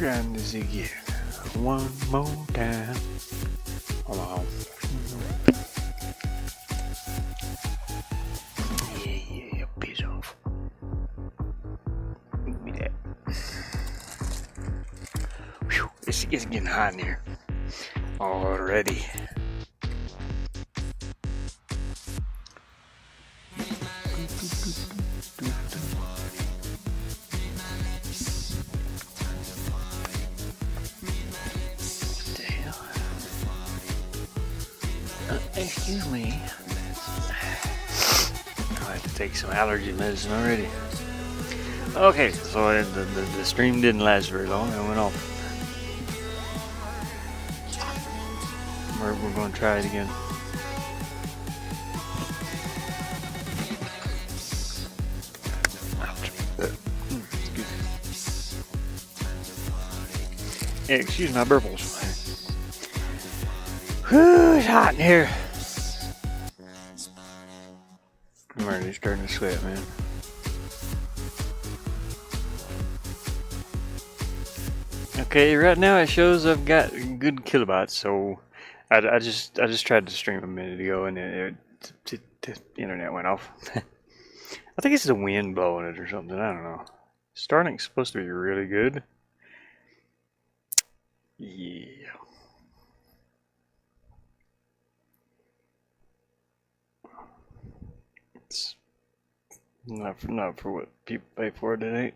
trying this again. One more time. Hold on. Yeah, piss off. Give me that. Whew, it's getting hot in here already. Excuse me. I have to take some allergy medicine already. Okay, so the stream didn't last very long. I went off. We're going to try it again. Yeah, excuse my burbles. Whew, it's hot in here. I'm already starting to sweat, man. Okay, right now it shows I've got good kilobytes, so I just tried to stream a minute ago and the internet went off. I think it's the wind blowing it or something. I don't know. Starlink's supposed to be really good. Yeah. It's not for what people pay for today.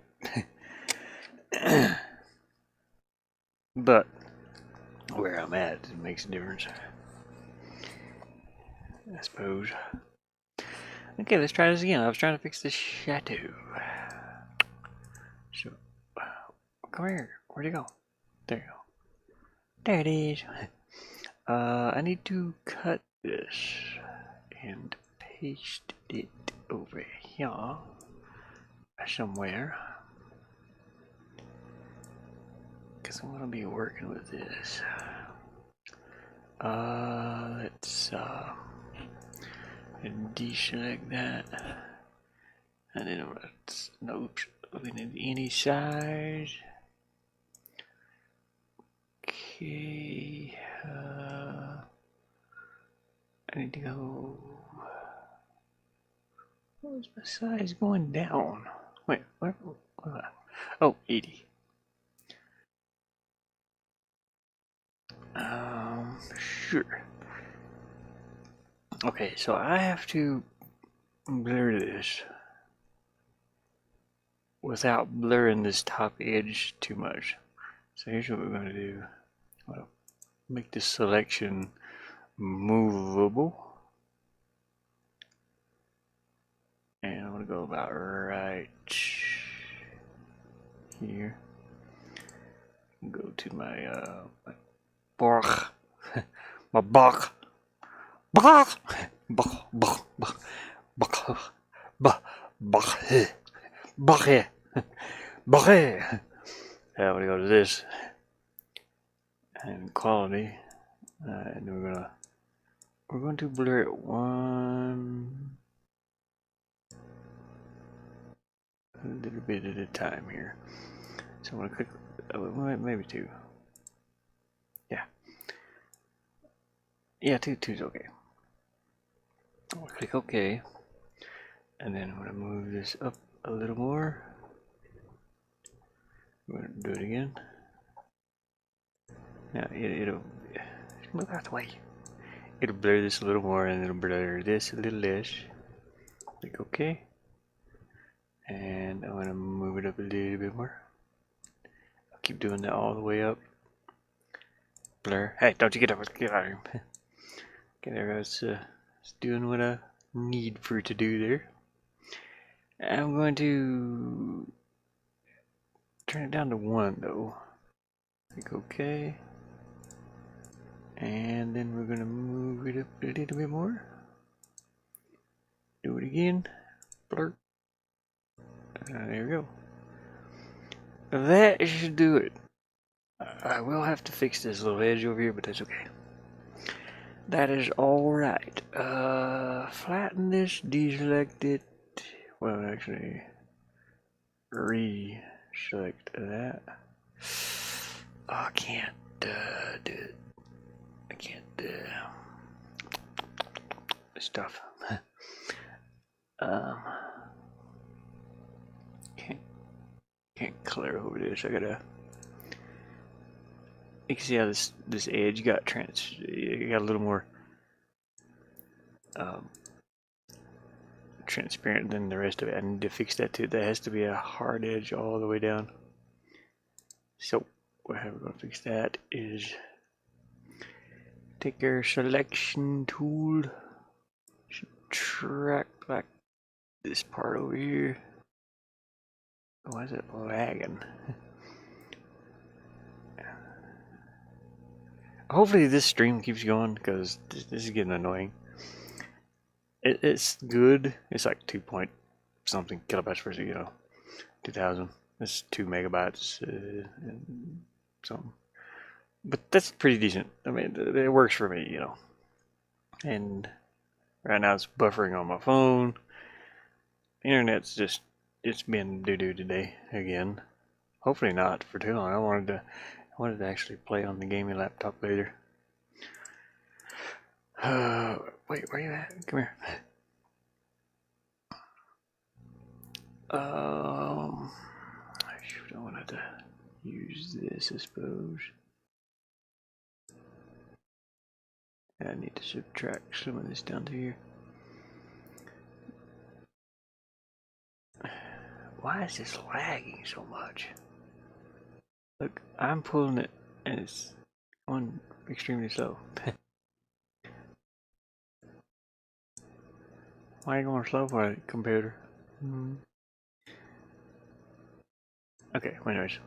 But where I'm at, it makes a difference, I suppose. Okay, let's try this again. I was trying to fix this shadow. So, come here. Where'd it go? There you go. There it is. I need to cut this and paste it over here somewhere. Because I'm going to be working with this. Let's deselect that. And then let's, oops, we need any size. Okay, I need to go. What was my size going down? Wait, where? Oh, 80. Sure. Okay, so I have to blur this without blurring this top edge too much. So here's what we're going to do. I'll make this selection movable. And I'm going to go about right here. Go to my bark. My bark. Bark. Bark. Bark. Bark. Bark. Bark. Bark. Bark. I'm going to go to this. And quality. And we're going to blur it a little bit at a time here. So I'm going to click, maybe 2. Yeah, two's okay. I'm going to click OK. And then I'm going to move this up a little more. I'm going to do it again. Now it'll move out the way. It'll blur this a little more and it'll blur this a little less. Click OK. And I'm going to move it up a little bit more. I'll keep doing that all the way up. Blur. Hey, don't you get out of here. Okay, there it's doing what I need for it to do there. I'm going to turn it down to 1 though. Click OK. And then we're going to move it up a little bit more. Do it again. Blur. There we go. That should do it. I will have to fix this little edge over here, but that's okay. That is alright. Flatten this, deselect it. Well, actually, reselect that. Oh, I can't do it. I can't stuff. um, can't clear over this. I gotta. You can see how this edge got got a little more transparent than the rest of it. I need to fix that too. That has to be a hard edge all the way down. So how we're gonna fix that is take our selection tool, subtract like this part over here. Why is it lagging? Hopefully this stream keeps going because this is getting annoying. It's good. It's like 2 point something kilobytes per second, 2000. That's 2 megabytes and something. But that's pretty decent. I mean, it works for me, And right now it's buffering on my phone. Internet's just, it's been doo-doo today again. Hopefully not for too long. I wanted to actually play on the gaming laptop later. Wait, where you at? Come here. Shoot, I wanted to use this, I suppose. I need to subtract some of this down to here. Why is this lagging so much? Look, I'm pulling it and it's on extremely slow. Why are you going slow for a computer? Okay, anyways.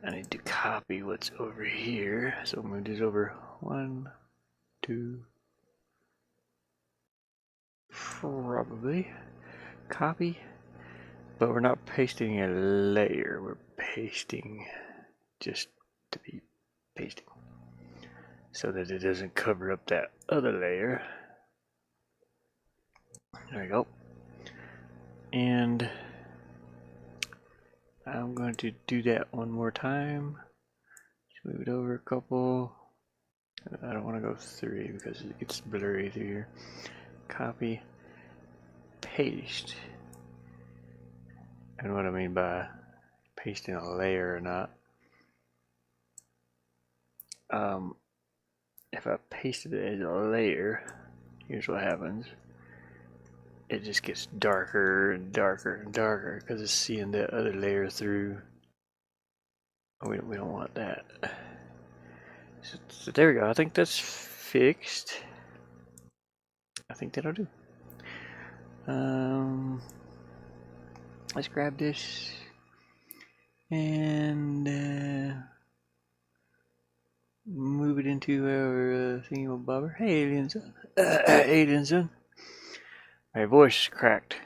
I need to copy what's over here. So move this over 1, 2, probably. Copy. But we're not pasting a layer. We're pasting just to be pasting. So that it doesn't cover up that other layer. There we go. And I'm going to do that one more time. Just move it over a couple. I don't want to go 3 because it gets blurry through here. Copy, paste. And what I mean by pasting a layer or not. If I pasted it as a layer, here's what happens. It just gets darker and darker and darker because it's seeing the other layer through. We don't want that. So there we go. I think that's fixed. I think that'll do. Let's grab this and move it into our thingamabobber. Hey, Alienson. My voice is cracked.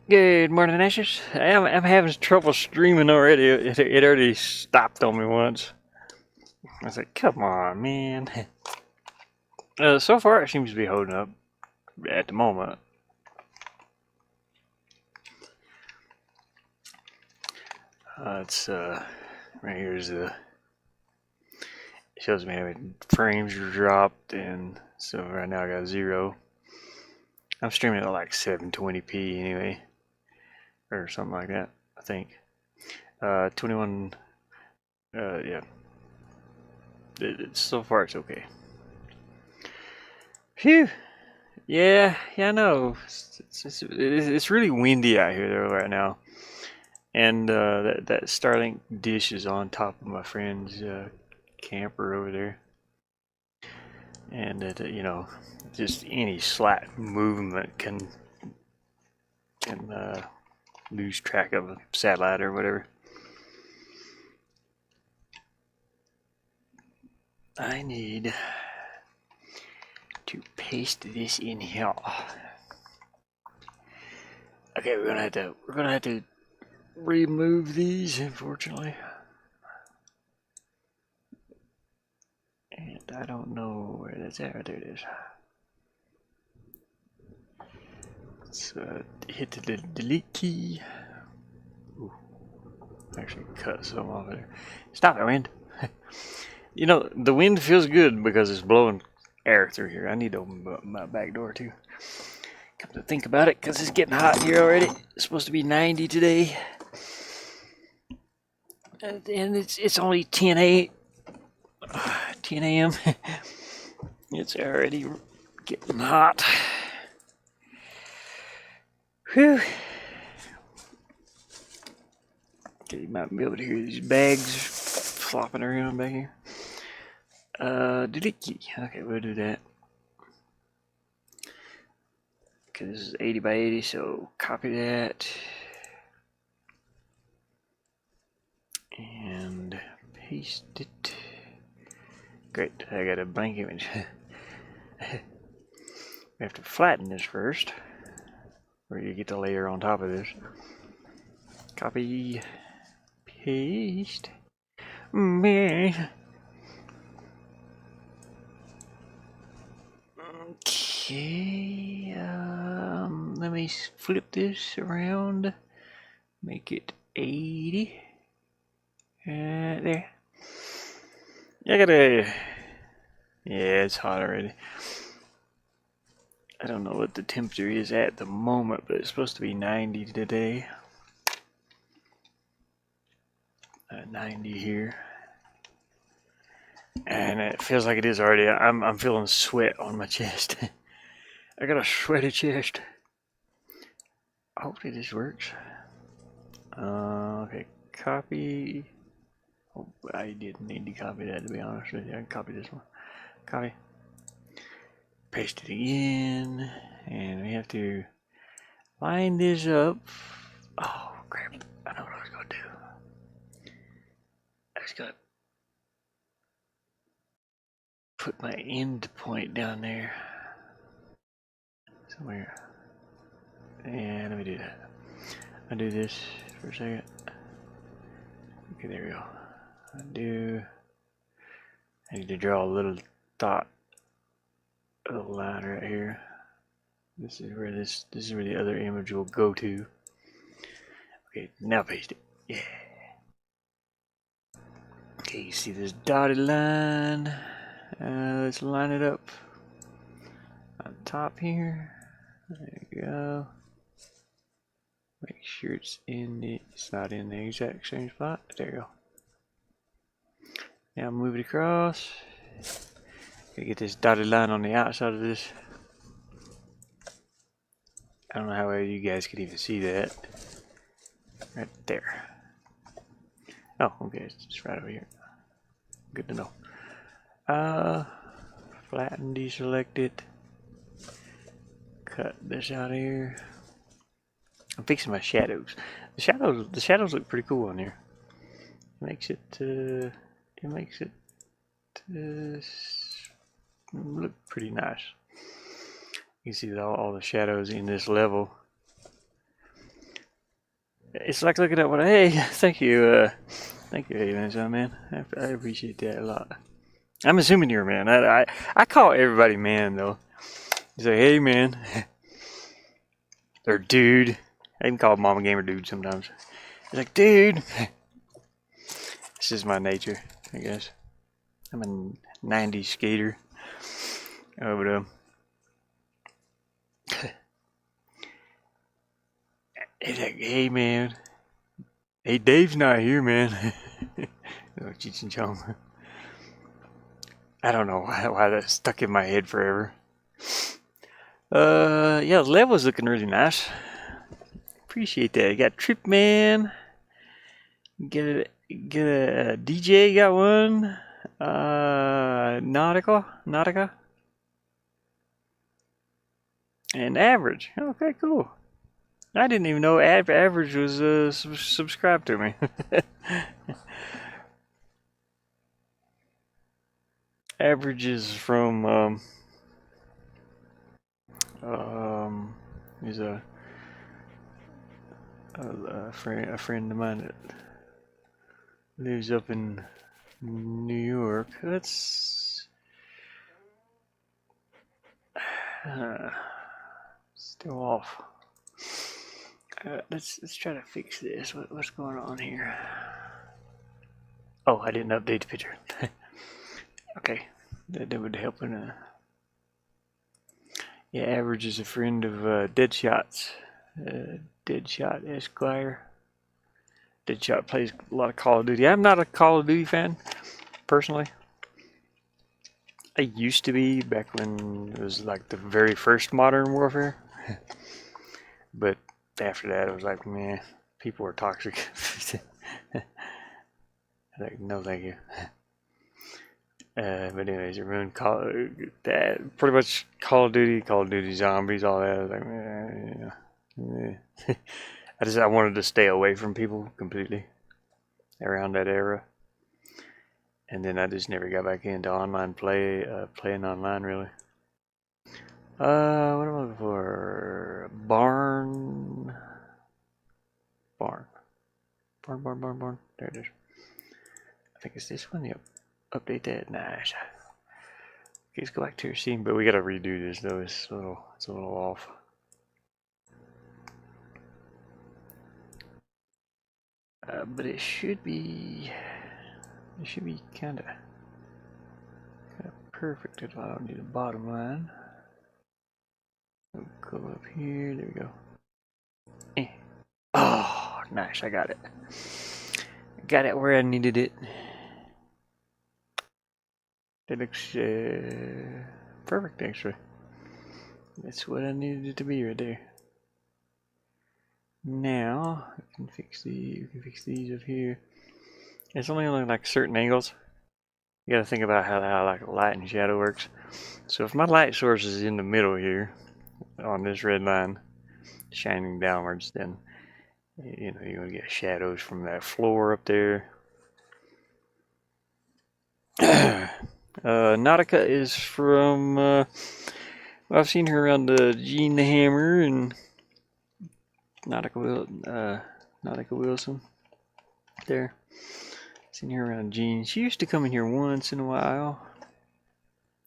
Good morning, Ashes. I'm having trouble streaming already. It already stopped on me once. I was like, come on, man. So far, it seems to be holding up at the moment. It's right here's the. It shows me how many frames are dropped, and so right now I got 0. I'm streaming at like 720p anyway, or something like that. I think 21. Yeah. So far it's okay. Phew. Yeah, I know. It's really windy out here though right now, and that Starlink dish is on top of my friend's camper over there, and just any slight movement can lose track of a satellite or whatever. I need to paste this in here. Okay, we're gonna have to remove these, unfortunately. And I don't know where that's at. There it is. Let's hit the delete key. Ooh. Actually cut some off there. Stop it, wind. You know, the wind feels good because it's blowing air through here. I need to open my back door too. Come to think about it, because it's getting hot here already. It's supposed to be 90 today. And it's only 10 a.m. It's already getting hot. Whew. Okay, you might be able to hear these bags flopping around back here. Delete key. Okay, we'll do that. Okay, this is 80 by 80, so copy that. And paste it. Great, I got a blank image. We have to flatten this first, where you get the layer on top of this. Copy, paste. Man. Okay, let me flip this around, make it 80. There. I gotta. Yeah, it's hot already. I don't know what the temperature is at the moment, but it's supposed to be 90 today. 90 here. And it feels like it is already. I'm feeling sweat on my chest. I got a sweaty chest. Hopefully this works. Okay, copy. Oh, I didn't need to copy that, to be honest with you. I can copy this one. Copy. Paste it again. And we have to line this up. Oh, crap. I know what I was going to do. I just got to put my end point down there. Somewhere. And let me do that. I'll do this for a second. Okay, there we go. I need to draw a little dot, a little line right here. This is where the other image will go to. Okay, now paste it. Yeah. Okay, you see this dotted line. Let's line it up on top here. There you go. Make sure it's not in the exact same spot. There you go. Now move it across. Gotta get this dotted line on the outside of this. I don't know how well you guys could even see that. Right there. Oh, okay, it's just right over here. Good to know. Flatten, deselect it. Cut this out of here. I'm fixing my shadows. The shadows look pretty cool on here. Makes it look pretty nice. You can see all the shadows in this level. It's like looking at what. Hey, thank you, hey man. I appreciate that a lot. I'm assuming you're a man. I call everybody man though. You say, hey man, or dude. I even call Mama Gamer dude sometimes. It's like, dude. This is my nature, I guess. I'm a 90s skater. Oh, but it's like, hey man. Hey, Dave's not here, man. Oh, Cheech and Chong. I don't know why that stuck in my head forever. Yeah, the level's looking really nice. Appreciate that. You got Trip Man. Get a DJ. Got one. Nautica. And Average. Okay, cool. I didn't even know Average was subscribed to me. Average is from he's a friend of mine that lives up in New York. That's still off. Let's try to fix this. What's going on here? Oh, I didn't update the picture. Okay, that would help in a. Yeah, average is a friend of Deadshot's. Deadshot Esquire. Deadshot plays a lot of Call of Duty. I'm not a Call of Duty fan, personally. I used to be back when it was like the very first Modern Warfare. But after that, it was like, man, people were toxic. Like, no, thank you. But anyways, everyone that pretty much Call of Duty Zombies, all that. I was like, yeah. I wanted to stay away from people completely around that era, and then I just never got back into online playing online really. What am I looking for? Barn. There it is. I think it's this one. Yep. Update that. Nice. Okay, let's go back to your scene, but we gotta redo this though. It's a little off. But it should be kind of perfect. I don't need a bottom line. We'll go up here. There we go. Oh, nice. I got it. Got it where I needed it. That looks perfect, actually. That's what I needed it to be right there. Now we can fix these up here. It's only on like certain angles. You gotta think about how like light and shadow works. So if my light source is in the middle here, on this red line, shining downwards, then you know you're gonna get shadows from that floor up there. Nautica is from. I've seen her around the Gene the Hammer and Nautica Wilson. There, seen her around Gene. She used to come in here once in a while,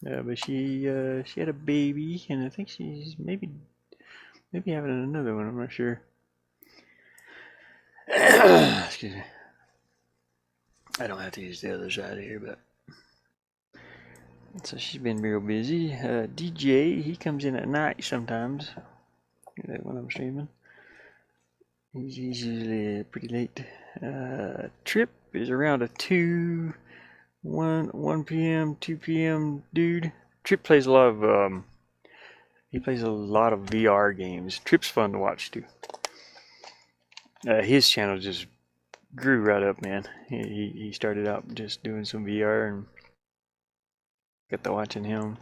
but she had a baby, and I think she's maybe having another one. I'm not sure. Excuse me. I don't have to use the other side here, but. So she's been real busy. DJ, he comes in at night sometimes when I'm streaming. He's usually pretty late. Trip is around a 1 p.m., 2 p.m. dude. Trip plays a lot of VR games. Trip's fun to watch too. His channel just grew right up, man. He started out just doing some VR and got to watching him.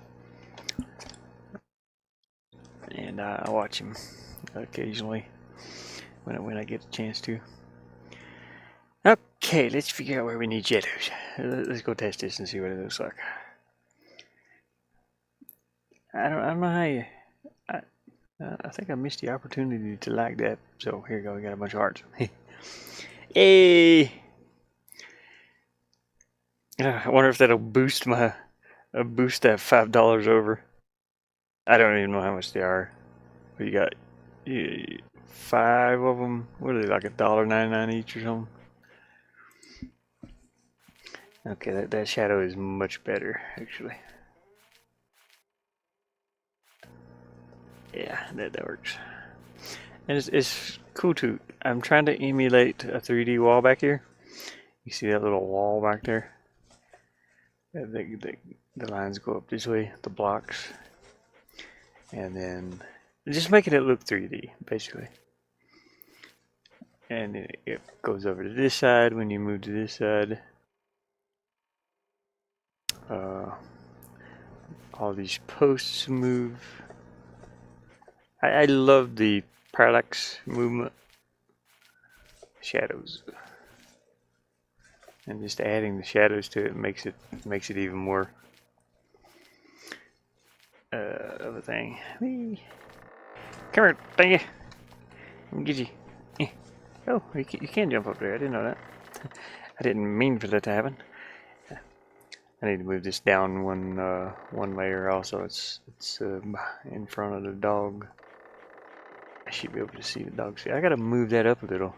And I watch him occasionally when I get a chance to. Okay, let's figure out where we need shadows. Let's go test this and see what it looks like. I don't know how you. I think I missed the opportunity to like that. So here you go. We got a bunch of hearts. Hey! I wonder if that'll boost that $5 over. I don't even know how much they are. But you got 5 of them. What are they, like $1.99 each or something? Okay, that shadow is much better, actually. Yeah, that works. And it's cool too. I'm trying to emulate a 3D wall back here. You see that little wall back there? The lines go up this way, the blocks. And then just making it look 3D, basically. And it goes over to this side when you move to this side. All these posts move. I love the parallax movement. Shadows. And just adding the shadows to it makes it even more of a thing. Whee. Come here, dang it. Let me get you. Oh, you can jump up there. I didn't know that. I didn't mean for that to happen. I need to move this down one layer also. It's in front of the dog. I should be able to see the dog's feet. I gotta move that up a little.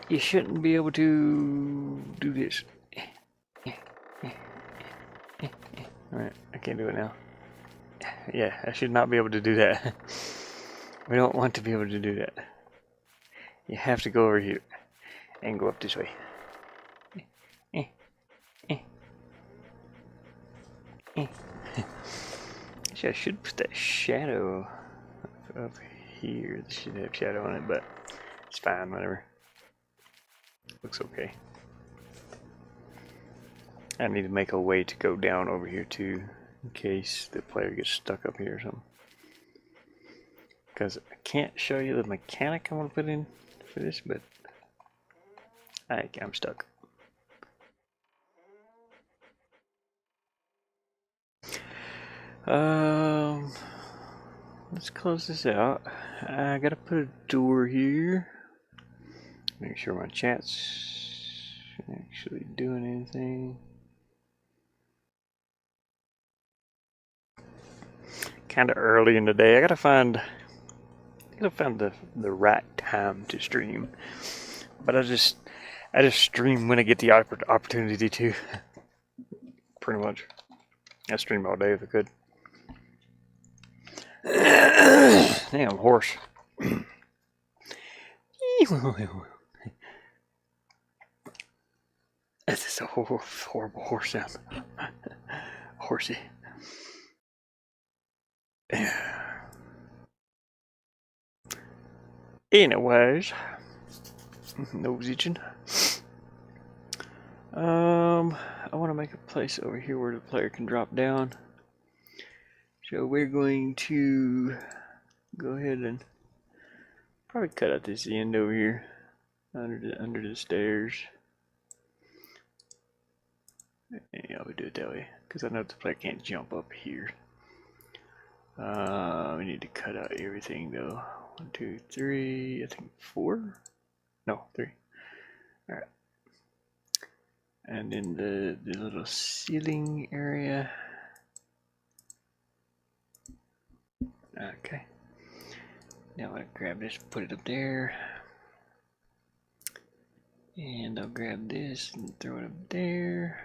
You shouldn't be able to do this. Alright, I can't do it now. Yeah, I should not be able to do that. We don't want to be able to do that. You have to go over here and go up this way. Actually, I should put that shadow up here. This should have shadow on it, but it's fine, whatever. Looks okay. I need to make a way to go down over here too, in case the player gets stuck up here or something. Because I can't show you the mechanic I want to put in for this, but I'm stuck. Let's close this out. I gotta put a door here. Make sure my chat's actually doing anything. Kind of early in the day. I gotta find the right time to stream. But I just stream when I get the opportunity to. Pretty much. I stream all day if I could. Damn horse. This is a horrible horse sound. Horsey. Anyways, nose itching. I want to make a place over here where the player can drop down. So we're going to go ahead and probably cut out this end over here under the stairs. Yeah, we do it that way because I know the player can't jump up here. We need to cut out everything though. 1, 2, 3. I think 4. No, 3. All right. And then the little ceiling area. Okay. Now I'll grab this, put it up there. And I'll grab this and throw it up there.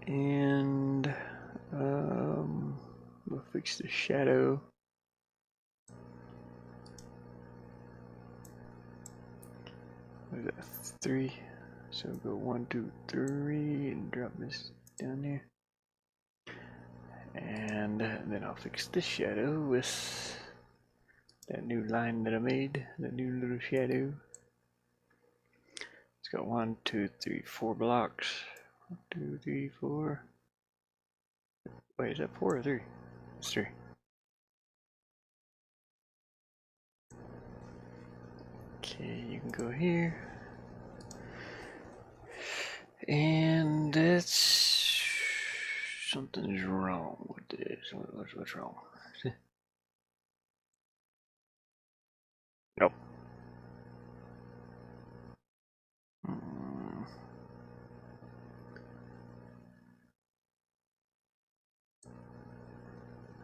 And we'll fix the shadow. What is that? 3. So go 1, 2, 3 and drop this down there. And then I'll fix the shadow with that new line that I made, that new little shadow. It's got 1, 2, 3, 4 blocks. 1, 2, 3, 4. Wait, is that 4 or 3? It's 3. Okay, you can go here. And that's... something's wrong with this. What's wrong? Nope. I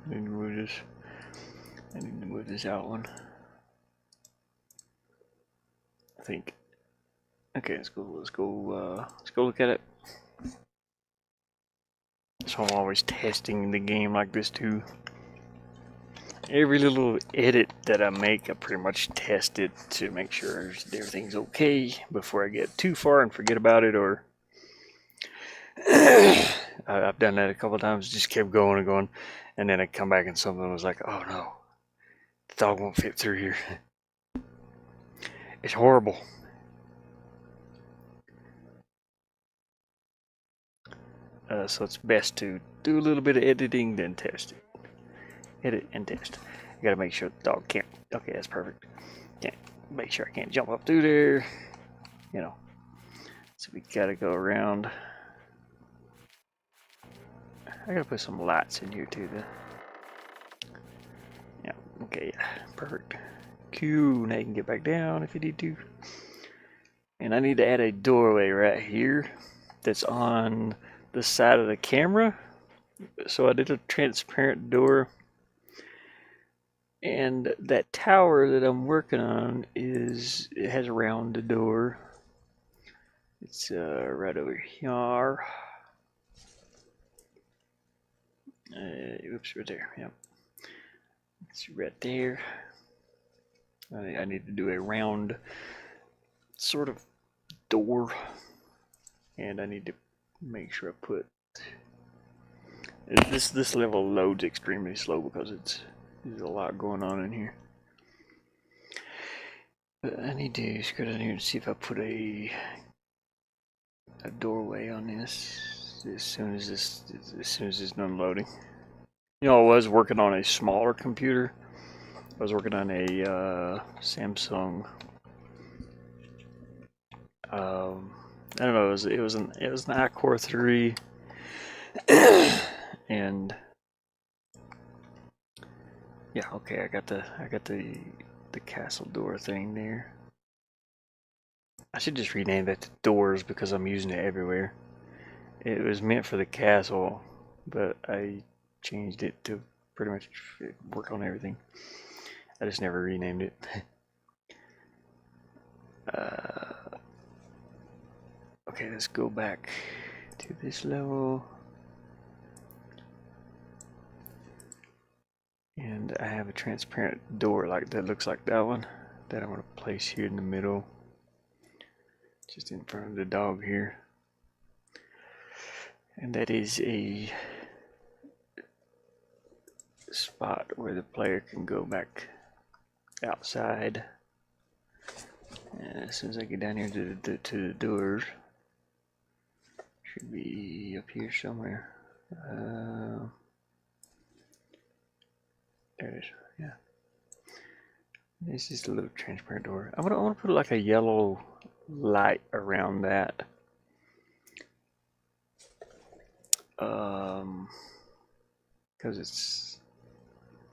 need to move this. I need to move this out one. I think. Okay, let's go. Let's go look at it. So I'm always testing the game like this too. Every little edit that I make, I pretty much test it to make sure everything's okay before I get too far and forget about it, or I've done that a couple times, just kept going and going, and then I come back and something was like, oh no, the dog won't fit through here. It's horrible. So it's best to do a little bit of editing, then test it. Edit and test. I gotta make sure the dog can't. Okay, that's perfect. Can't make sure I can't jump up through there. You know. So we gotta go around. I gotta put some lights in here too. Yeah. Okay. Yeah. Perfect. Q. Now you can get back down if you need to. And I need to add a doorway right here. That's on the side of the camera. So I did a transparent door, and that tower that I'm working on it has a round door. It's right over here. Oops, right there. Yep, it's right there. I need to do a round sort of door, and I need to make sure I put this level loads extremely slow because there's a lot going on in here. But I need to just go down here and see if I put a doorway on this as soon as it's done loading. You know, I was working on a smaller computer. I was working on a Samsung. I don't know. It was an i-Core 3, and yeah, okay. I got the castle door thing there. I should just rename that to doors because I'm using it everywhere. It was meant for the castle, but I changed it to pretty much work on everything. I just never renamed it. Okay, let's go back to this level. And I have a transparent door like that, looks like that one, that I'm going to place here in the middle, just in front of the dog here. And that is a spot where the player can go back outside. And as soon as I get down here to the doors, should be up here somewhere. There it is. Yeah. This is a little transparent door. I want to put like a yellow light around that. Because it's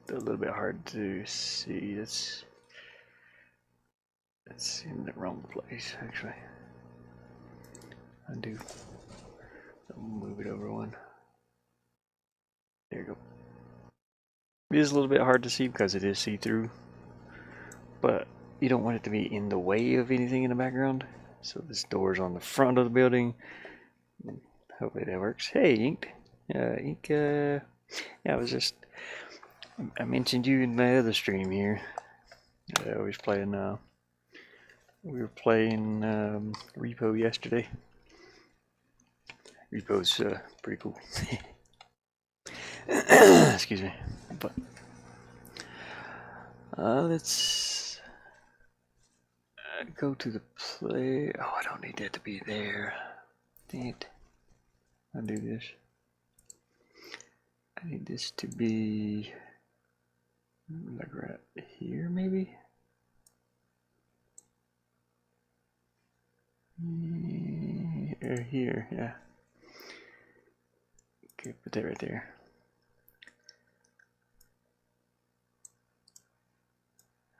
a little bit hard to see. It's in the wrong place, actually. Undo. I'll move it over one. There you go. It is a little bit hard to see because it is see-through, but you don't want it to be in the way of anything in the background. So this door's on the front of the building. Hopefully that works. Hey, Ink. Yeah, I mentioned you in my other stream here. I was playing, we were playing R.E.P.O yesterday. R.E.P.O's pretty cool. Excuse me. But let's go to the play. Oh, I don't need that to be there. Dang it. I'll do this. I need this to be like right here, maybe. Here, yeah. Okay, put that right there.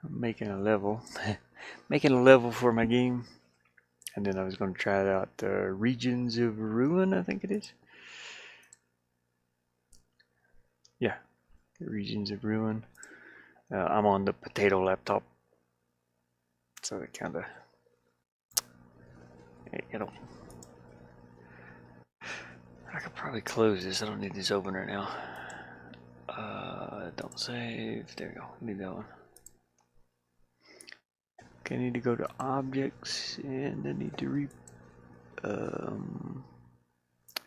I'm making a level. Making a level for my game. And then I was going to try out Regions of Ruin, I think it is. Yeah, Regions of Ruin. I'm on the potato laptop. So it kind of, you know, I could probably close this. I don't need this opener now. Don't save. There you go. Leave that one. Okay, I need to go to objects and I need to I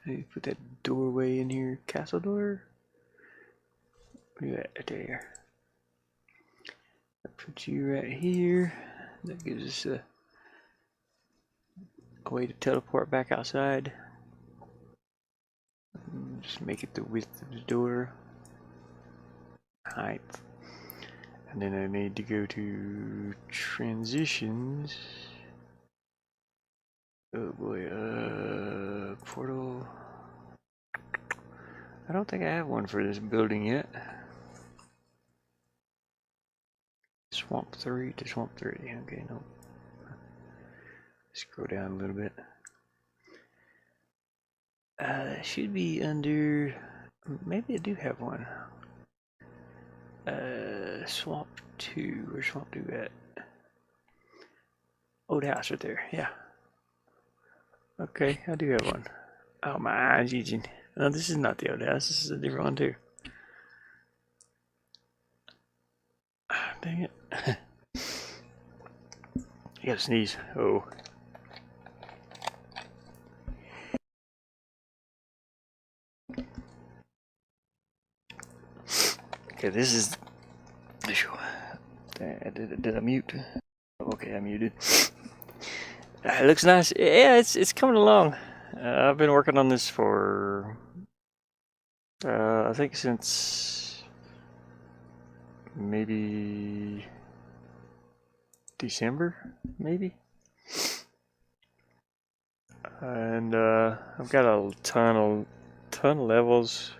need to put that doorway in here. Castle door? Look at that right there. I put you right here. That gives us a way to teleport back outside. Just make it the width of the door. Height. And then I need to go to transitions. Oh boy, portal. I don't think I have one for this building yet. Swamp 3 to Swamp 3. Okay, no. Scroll down a little bit. That should be under. Maybe I do have one. Swamp 2. Where's Swamp 2 at? Old house right there. Yeah. Okay, I do have one. Oh, my eyes itching. No, this is not the old house. This is a different one too. Dang it. I gotta sneeze. Oh. Okay, this is. Did I mute? Okay, I muted. It looks nice. Yeah, it's coming along. I've been working on this for I think since maybe December, maybe. And I've got a ton of levels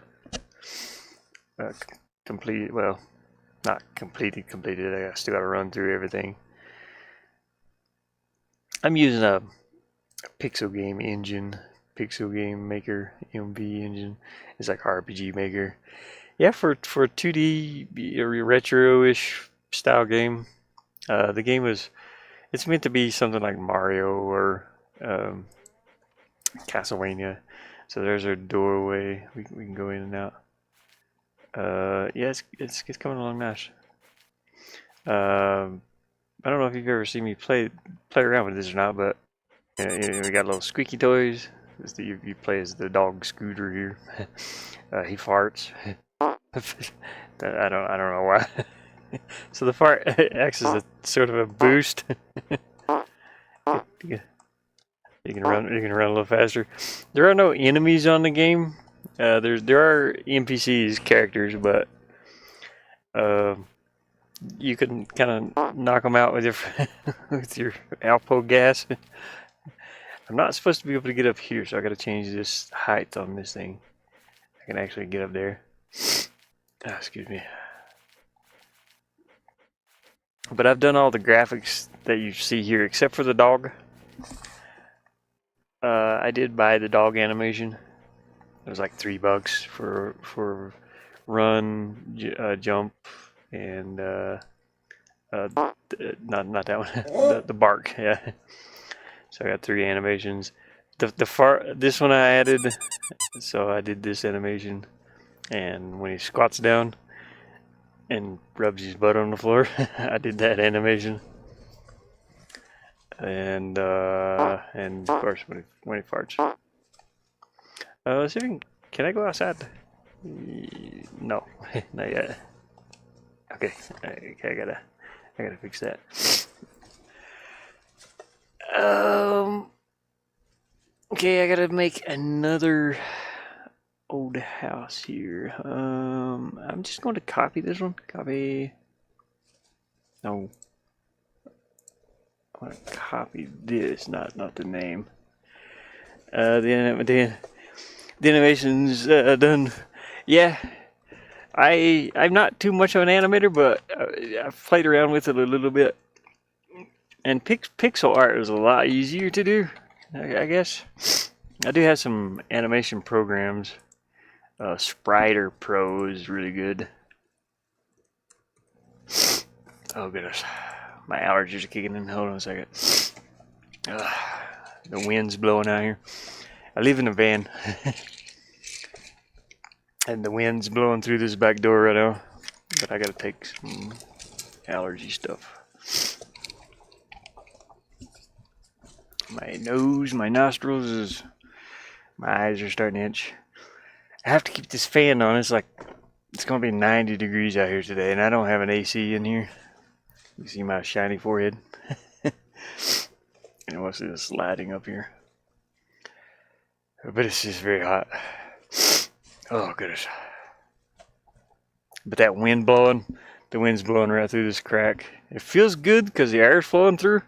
completed. Well, not completed. I still got to run through everything. I'm using a pixel game engine, pixel game maker, MV engine. It's like RPG maker. Yeah, for 2D retro-ish style game. The game it's meant to be something like Mario or Castlevania. So there's our doorway. We can go in and out. Yeah, it's coming along nice. I don't know if you've ever seen me play around with this or not, but we got little squeaky toys. You play as the dog Scooter here. He farts. I don't know why. So the fart acts as a sort of a boost. You can run a little faster. There are no enemies on the game. There are NPCs characters, but you can kind of knock them out with your with your R.E.P.O gas. I'm not supposed to be able to get up here, so I got to change this height on this thing. I can actually get up there. Excuse me. But I've done all the graphics that you see here, except for the dog. I did buy the dog animation. It was like $3 for run, jump, and not that one. the bark. Yeah. So I got 3 animations. This one I added. So I did this animation, and when he squats down and rubs his butt on the floor, I did that animation. And of course when he farts. Let's see if can I go outside? No, not yet. Okay, I gotta fix that. Okay, I gotta make another old house here. I'm just going to copy this one. Copy. No. I want to copy this, not the name. The animation's done. Yeah, I'm not too much of an animator, but I've played around with it a little bit. And pixel art is a lot easier to do, I guess. I do have some animation programs. R.E.P.O is really good. Oh goodness, my allergies are kicking in. Hold on a second. The wind's blowing out here. I live in a van, and the wind's blowing through this back door right now. But I gotta take some allergy stuff. My nose, my nostrils, my eyes are starting to itch. I have to keep this fan on. It's gonna be 90 degrees out here today, and I don't have an AC in here. You see my shiny forehead? And what's this sliding up here? But it's just very hot. Oh goodness. But that wind blowing, the wind's blowing right through this crack. It feels good because the air's flowing through,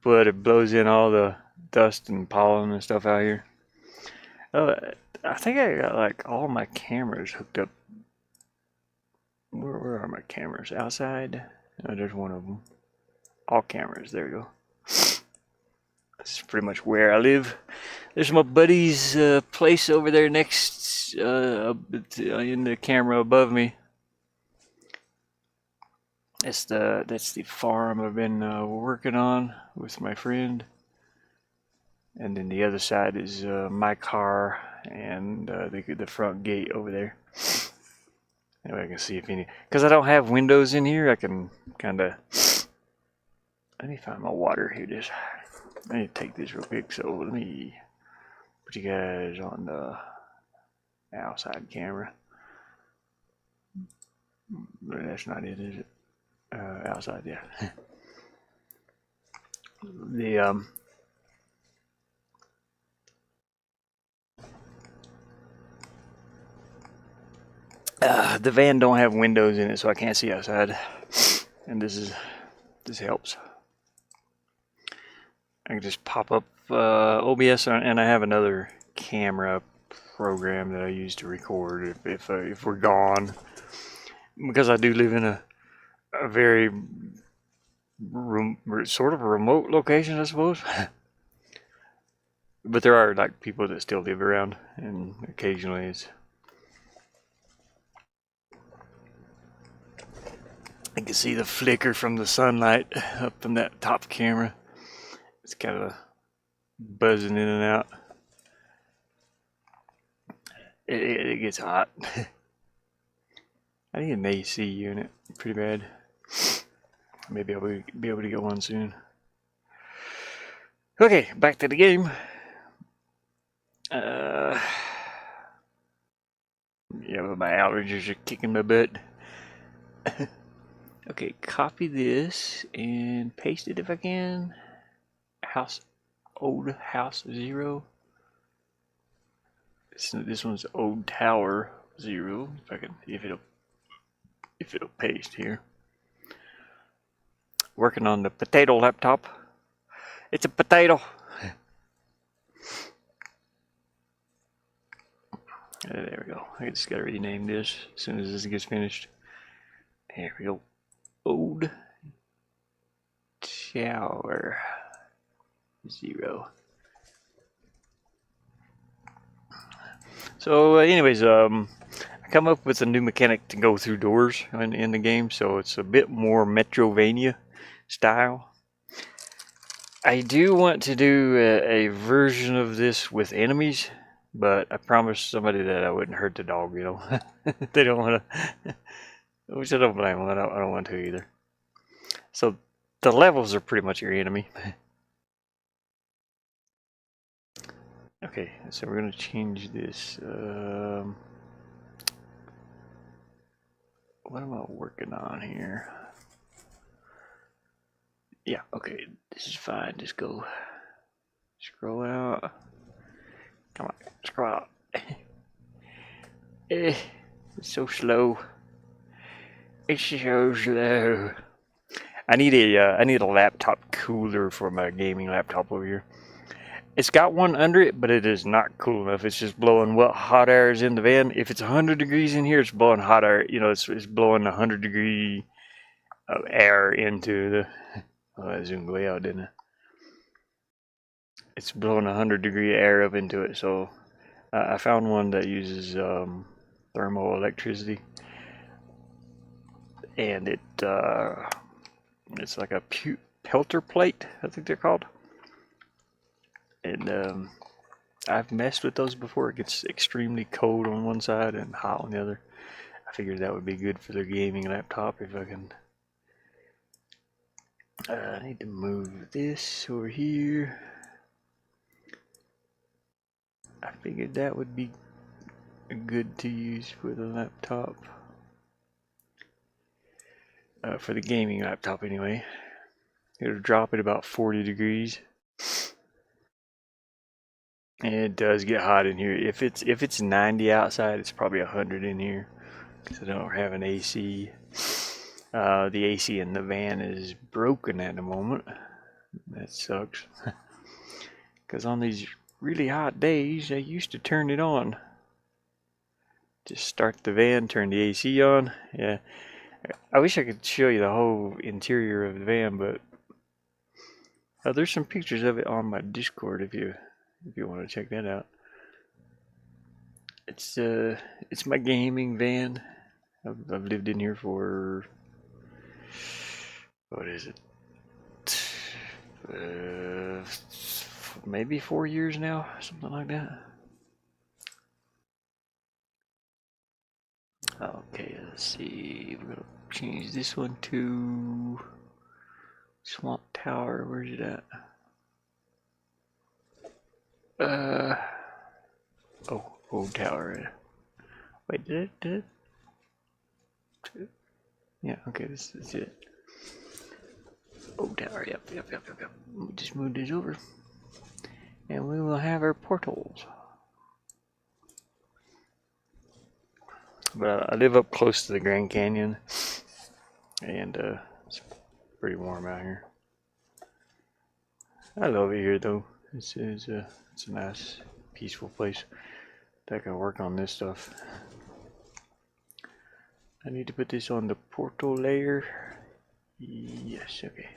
but it blows in all the dust and pollen and stuff out here. Oh, I think I got like all my cameras hooked up. Where are my cameras? Outside? Oh, there's one of them. All cameras. There we go. This is pretty much where I live. There's my buddy's place over there next in the camera above me. That's the farm I've been working on with my friend. And then the other side is my car and the front gate over there. Anyway, I can see if any, because I don't have windows in here, I can kind of, let me find my water. Here it is. I need to take this real quick, so let me put you guys on the outside camera. But that's not it, is it? Outside, yeah. The van don't have windows in it, so I can't see outside. And this helps. I can just pop up OBS, and I have another camera program that I use to record if we're gone, because I do live in a very sort of a remote location, I suppose. But there are like people that still live around, and occasionally it's. I can see the flicker from the sunlight up from that top camera. It's kind of buzzing in and out. It gets hot. I need an AC unit pretty bad. Maybe I'll be able to get one soon. Okay, back to the game. Yeah, but my allergies are kicking my butt. Okay, copy this and paste it if I can. Old house 0. This one's old tower 0. If I can, if it'll paste here. Working on the potato laptop. It's a potato. There we go. I just gotta rename this as soon as this gets finished. There we go. Old tower 0. So anyways, I come up with a new mechanic to go through doors in the game, so it's a bit more Metrovania style. I do want to do a version of this with enemies, but I promised somebody that I wouldn't hurt the dog, you know. They don't want to, which I don't blame them. I don't want to either. So the levels are pretty much your enemy. Okay, so we're going to change this. What am I working on here? Yeah, okay, this is fine. Just go scroll out. Come on, scroll out. It's so slow. It's so slow. I need a laptop cooler for my gaming laptop over here. It's got one under it, but it is not cool enough. It's just blowing hot air is in the van. If it's 100 degrees in here, it's blowing hot air. You know, it's blowing 100 degree air into the. Oh, I zoomed way out, didn't I? It's blowing 100 degree air up into it. So I found one that uses thermal electricity, and it's like a pelter plate, I think they're called. And I've messed with those before. It gets extremely cold on one side and hot on the other. I figured that would be good for the gaming laptop if I can. I need to move this over here. I figured that would be good to use for the laptop. For the gaming laptop anyway. It'll drop at about 40 degrees. And it does get hot in here. If it's 90 outside, it's probably 100 in here. Because I don't have an AC. The AC in the van is broken at the moment. That sucks. Because on these really hot days, I used to turn it on. Just start the van, turn the AC on. Yeah. I wish I could show you the whole interior of the van, but There's some pictures of it on my Discord if you want to check that out. It's my gaming van. I've lived in here for, what is it? Maybe 4 years now, something like that. Okay, let's see. We're gonna change this one to Swamp Tower. Where's it at? Oh, Old Tower. Wait, did it? Yeah, okay, this is it. Old Tower, yep. We just moved this over. And we will have our portals. But I live up close to the Grand Canyon. And it's pretty warm out here. I love it here though. It's a nice, peaceful place that I can work on this stuff. I need to put this on the portal layer. Yes, okay.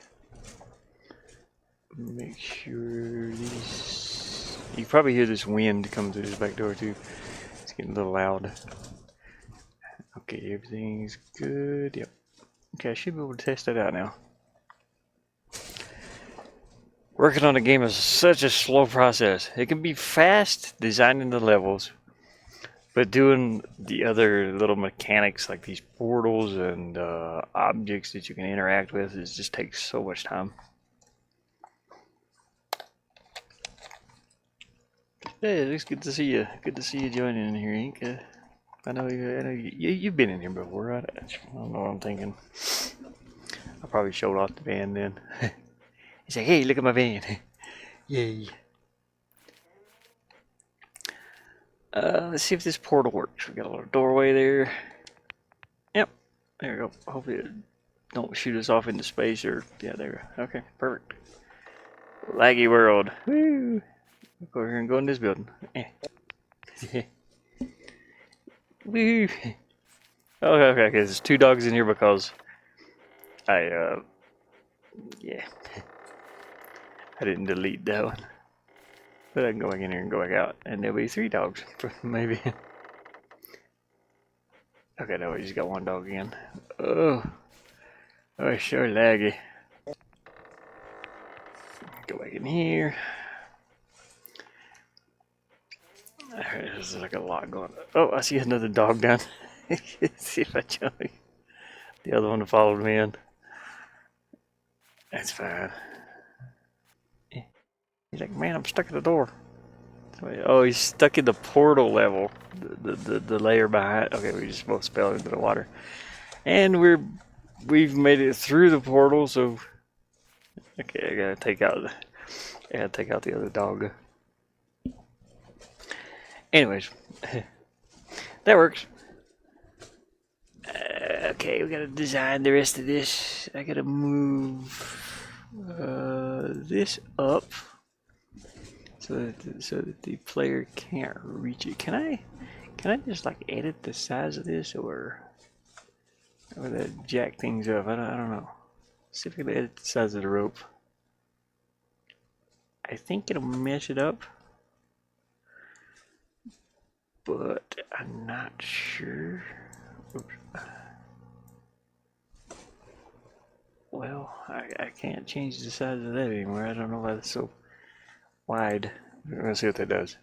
Make sure these. You can probably hear this wind come through this back door too. It's getting a little loud. Okay, everything's good. Yep. Okay, I should be able to test that out now. Working on a game is such a slow process. It can be fast designing the levels, but doing the other little mechanics like these portals and objects that you can interact with, it just takes so much time. Hey, it's good to see you. Good to see you joining in here, Ink. I know you've been in here before, right? I don't know what I'm thinking. I probably showed off the van then. He's like, hey, look at my van. Yay. Let's see if this portal works. We got a little doorway there. Yep. There we go. Hopefully it don't shoot us off into space or... Yeah, there we go. Okay, perfect. Laggy world. Woo! Go over here and go in this building. Woo! Okay. There's 2 dogs in here because yeah. I didn't delete that one. But I can go back in here and go back out, and there'll be 3 dogs, maybe. Okay, no, we just got 1 dog again. Oh, it's sure laggy. Go back in here. There's like a lot going on. Oh, I see another dog down. See if I jump. The other one followed me in. That's fine. He's like, man, I'm stuck at the door. Oh, he's stuck in the portal level. The layer behind. Okay, we just both fell into the water. And we've made it through the portal, so okay, I gotta take out the other dog. Anyways, that works. Okay, we gotta design the rest of this. I gotta move this up so that the player can't reach it. Can I just like edit the size of this or that jack things up? I don't know. See if we can edit the size of the rope. I think it'll mess it up, but I'm not sure. Oops. Well, I can't change the size of that anymore. I don't know why that's so wide. Let's see what that does.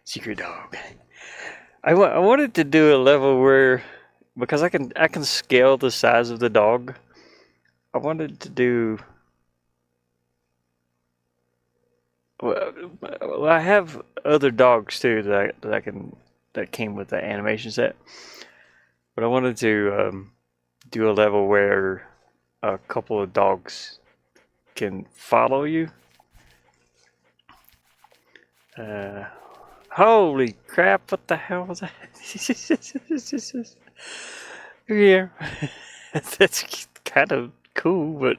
Secret dog. I wanted to do a level where, because I can scale the size of the dog. I wanted to do. Well, I have other dogs too that came with the animation set, but I wanted to do a level where a couple of dogs can follow you. Holy crap! What the hell was that? Yeah, that's kind of cool, but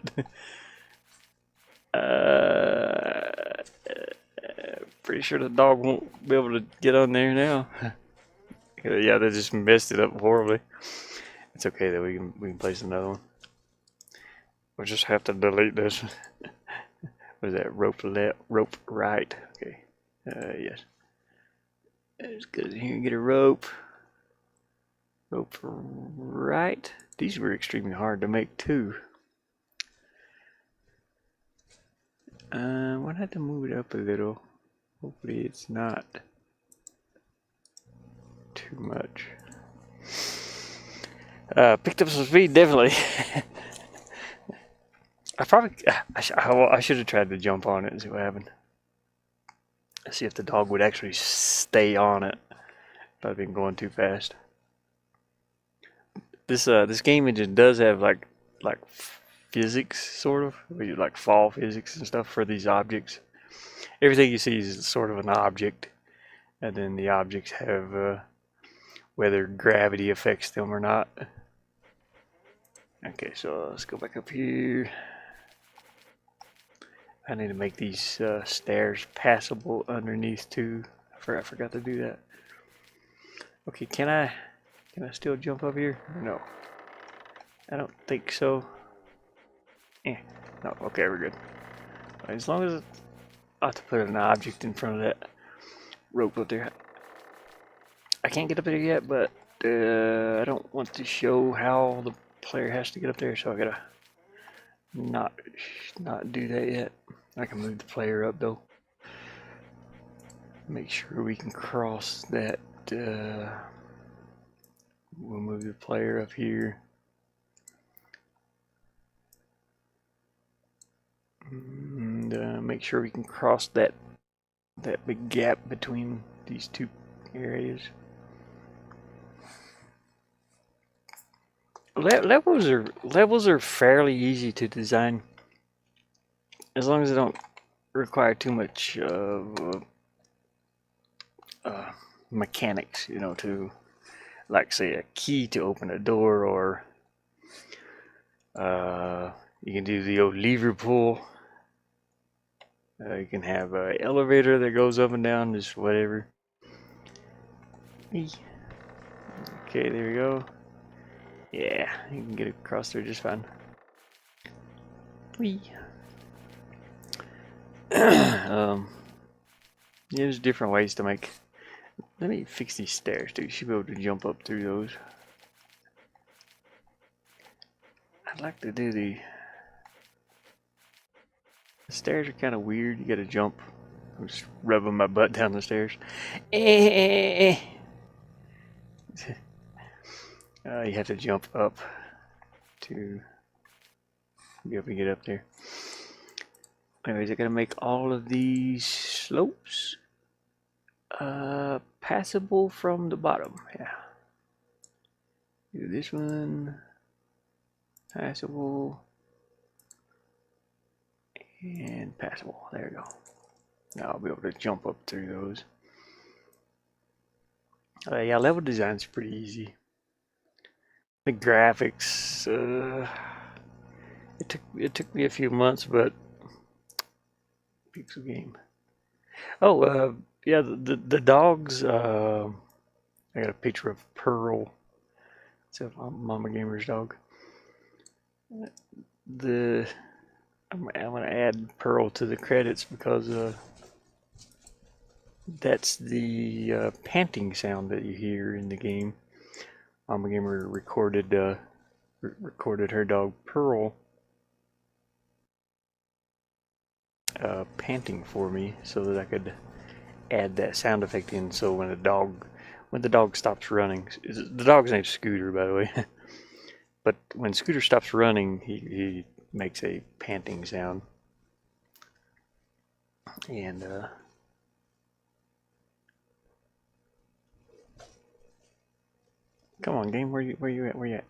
pretty sure the dog won't be able to get on there now. Yeah, they just messed it up horribly. It's okay though. We can place another one. We'll just have to delete this. Was that rope left, rope right? Okay. Yes. Let's go in here and get a rope. Rope right. These were extremely hard to make too. We'll have to move it up a little. Hopefully it's not too much. Picked up some speed, definitely. I should have tried to jump on it and see what happened. See if the dog would actually stay on it. If I'd been going too fast. This game engine does have like physics, sort of, like fall physics and stuff for these objects. Everything you see is sort of an object, and then the objects have whether gravity affects them or not. Okay, so let's go back up here. I need to make these stairs passable underneath too. I forgot to do that. Okay, can I still jump up here? No, I don't think so. No, okay, we're good. As long as I have to put an object in front of that rope up there. I can't get up there yet, but I don't want to show how the player has to get up there, so I gotta not do that yet. I can move the player up though. Make sure we can cross that. We'll move the player up here. And make sure we can cross that big gap between these two areas. Levels are fairly easy to design, as long as they don't require too much mechanics, you know, to, like, say, a key to open a door, or you can do the old lever pull. You can have an elevator that goes up and down, just whatever. Okay, there we go. Yeah, you can get across there just fine. Whee. There's different ways to make. Let me fix these stairs, dude. You should be able to jump up through those. I'd like to do the stairs are kind of weird. You gotta jump. I'm just rubbing my butt down the stairs. You have to jump up to be able to get up there. Anyways, I gotta make all of these slopes passable from the bottom. Yeah. Do this one passable and passable. There we go. Now I'll be able to jump up through those. Yeah, level design's pretty easy. The graphics, it took me a few months, but pixel game. Oh, yeah, the dogs. I got a picture of Pearl. It's a Mama Gamer's dog. I'm gonna add Pearl to the credits because that's the panting sound that you hear in the game. Mama Gamer recorded her dog Pearl panting for me so that I could add that sound effect in. So when the dog stops running, the dog's name's Scooter, by the way. But when Scooter stops running, he makes a panting sound. And come on, game, where you at?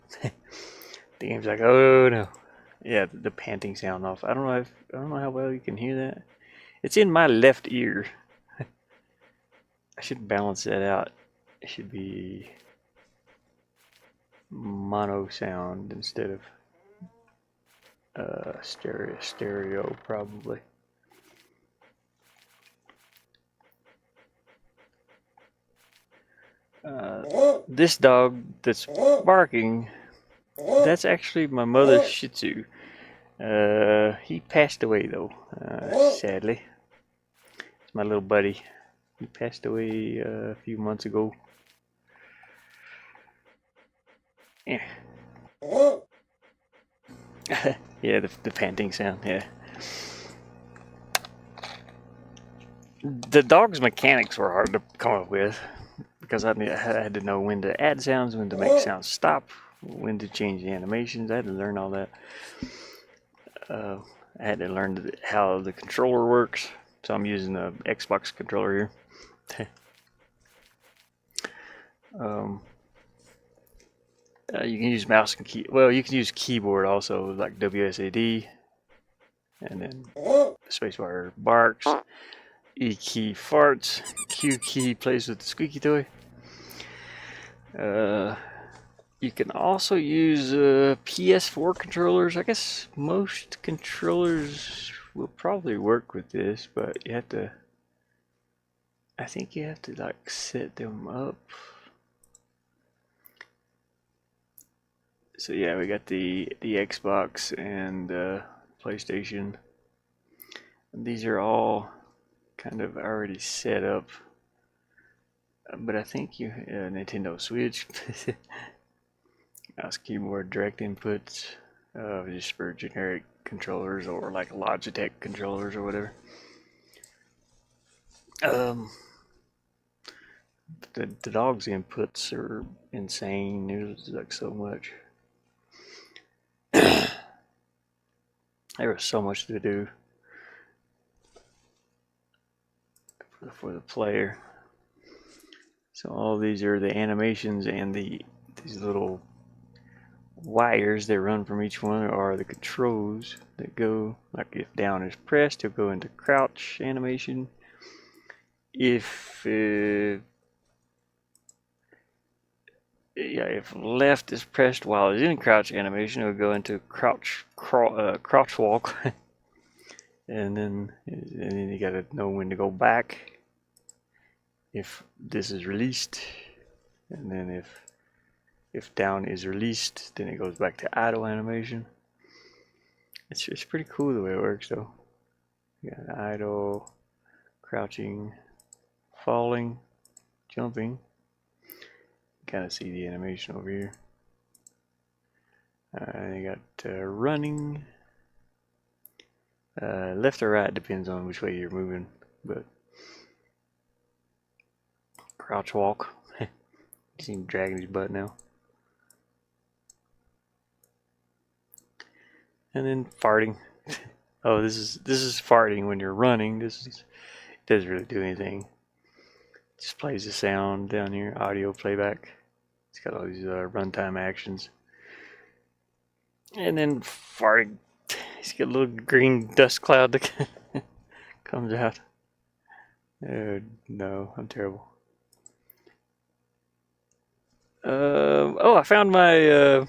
The game's like, oh no. Yeah, the panting sound off. I don't know how well you can hear that. It's in my left ear. I should balance that out. It should be mono sound instead of stereo probably. This dog that's barking, that's actually my mother's Shih Tzu. He passed away though, sadly. It's my little buddy. He passed away a few months ago. Yeah. Yeah, the panting sound, yeah. The dog's mechanics were hard to come up with because I had to know when to add sounds, when to make sounds stop, when to change the animations. I had to learn all that. I had to learn how the controller works. So I'm using the Xbox controller here. You can use mouse and key. Well, you can use keyboard also, like WSAD, and then spacebar barks, E key farts, Q key plays with the squeaky toy. You can also use PS4 controllers. I guess most controllers will probably work with this, but you have to. I think you have to like set them up. So yeah, we got the Xbox and PlayStation. And these are all kind of already set up, but I think you Nintendo Switch, mouse, keyboard, direct inputs, just for generic controllers or like Logitech controllers or whatever. The dog's inputs are insane. There's like so much. There was so much to do for the player. So all these are the animations, and these little wires that run from each one are the controls that go, like if down is pressed, it'll go into crouch animation. If left is pressed while it's in crouch animation, it'll go into crouch walk. and then you gotta know when to go back if this is released, and then if down is released, then it goes back to idle animation. It's pretty cool the way it works though. You got idle, crouching, falling, jumping. Kind of see the animation over here. You got running. Left or right depends on which way you're moving, but crouch walk. You see him dragging his butt now. And then farting. Oh, this is farting when you're running. It doesn't really do anything. It just plays the sound down here, audio playback. It's got all these runtime actions. And then farting. He's got a little green dust cloud that comes out. No, I'm terrible. Oh, I found my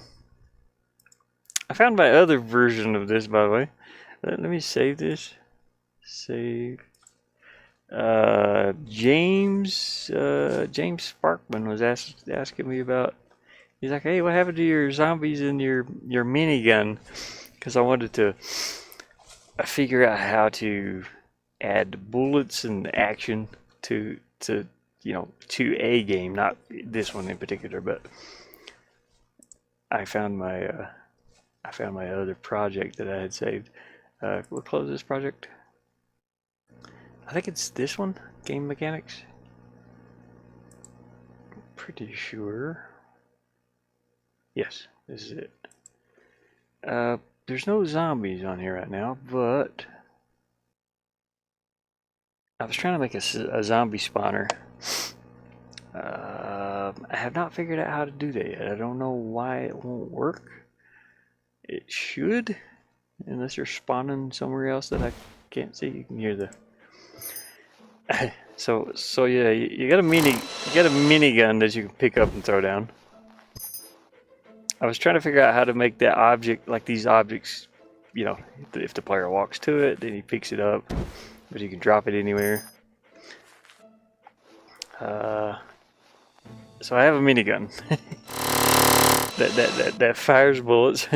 other version of this, by the way. Let me save this. Save. James Sparkman was asking me about. He's like, "Hey, what happened to your zombies and your minigun?" Because I wanted to figure out how to add bullets and action to a game, not this one in particular, but I found my other project that I had saved. We'll close this project. I think it's this one, game mechanics. Pretty sure. Yes, this is it. There's no zombies on here right now, but I was trying to make a zombie spawner. I have not figured out how to do that yet. I don't know why it won't work. It should, unless you're spawning somewhere else that I can't see. You can hear the. So yeah, you got a minigun that you can pick up and throw down. I was trying to figure out how to make that object, like these objects, if the player walks to it, then he picks it up, but you can drop it anywhere. So I have a minigun that fires bullets.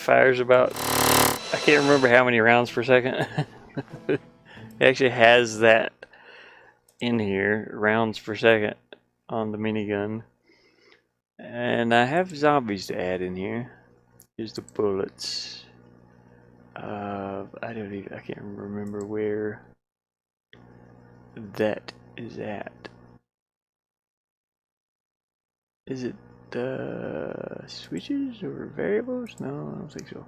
fires about, I can't remember how many rounds per second. It actually has that in here, rounds per second on the minigun. And I have zombies to add in here. Here's the bullets. I can't remember where that is at. Is it the switches or variables? No, I don't think so.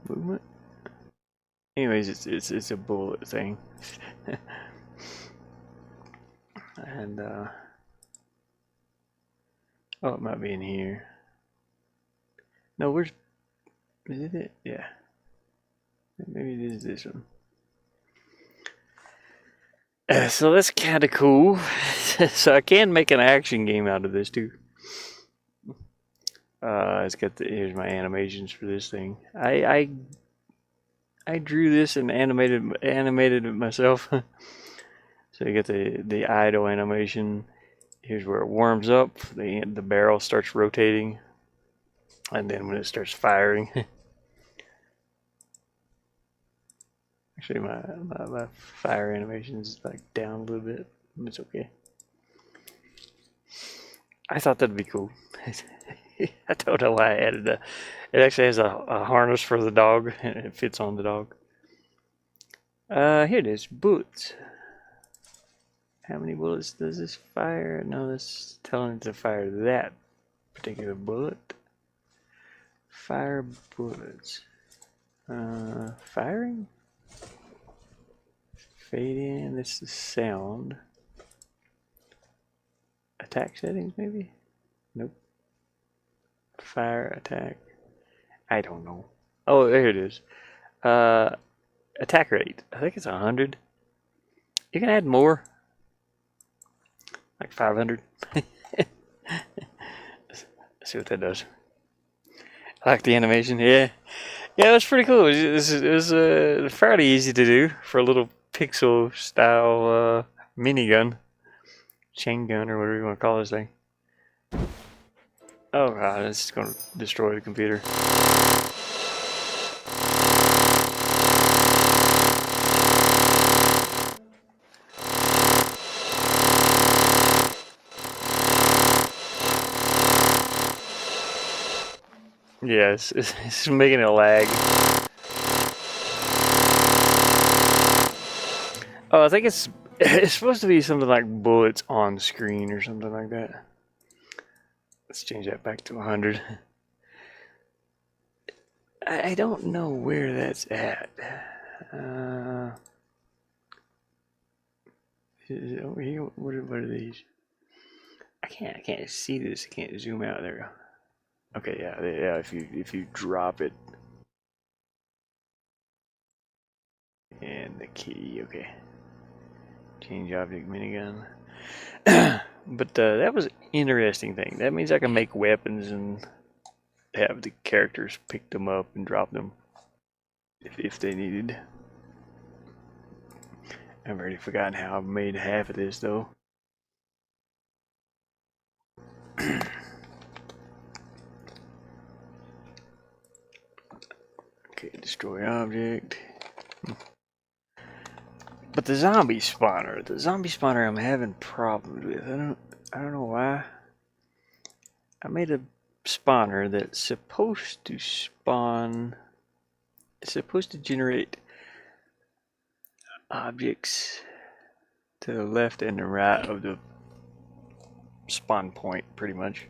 Movement. Anyways, it's a bullet thing. And oh, it might be in here. No, where's, is it? Yeah, maybe it is this one. So that's kind of cool. So I can make an action game out of this too. It's got here's my animations for this thing. I drew this and animated it myself. So you get the idle animation. Here's where it warms up. The barrel starts rotating, and then when it starts firing. Actually, my fire animation is like down a little bit. It's okay. I thought that'd be cool. I don't know why I added that. It actually has a harness for the dog, and it fits on the dog. Here it is, bullets. How many bullets does this fire? No, that's telling it to fire that particular bullet. Fire bullets. Firing? Fade in, this is sound. Attack settings, maybe? Nope. Fire attack. I don't know. Oh, there it is. Attack rate. I think it's 100. You can add more. Like 500. Let's see what that does. I like the animation. Yeah. Yeah, that's pretty cool. It was fairly easy to do for a little pixel style minigun. Chain gun or whatever you want to call this thing. Oh god, it's going to destroy the computer. Yes, it's making it lag. Oh, I think it's supposed to be something like bullets on screen or something like that. Let's change that back to 100. I don't know where that's at. Is it over here? What are these? I can't see this. I can't zoom out. There we go. Okay, yeah. If you drop it, and the key. Okay. Change object minigun. But that was an interesting thing. That means I can make weapons and have the characters pick them up and drop them if they needed. I've already forgotten how I made half of this though. Okay, destroy object. But the zombie spawner I'm having problems with. I don't know why. I made a spawner that's supposed to spawn. It's supposed to generate objects to the left and the right of the spawn point, pretty much.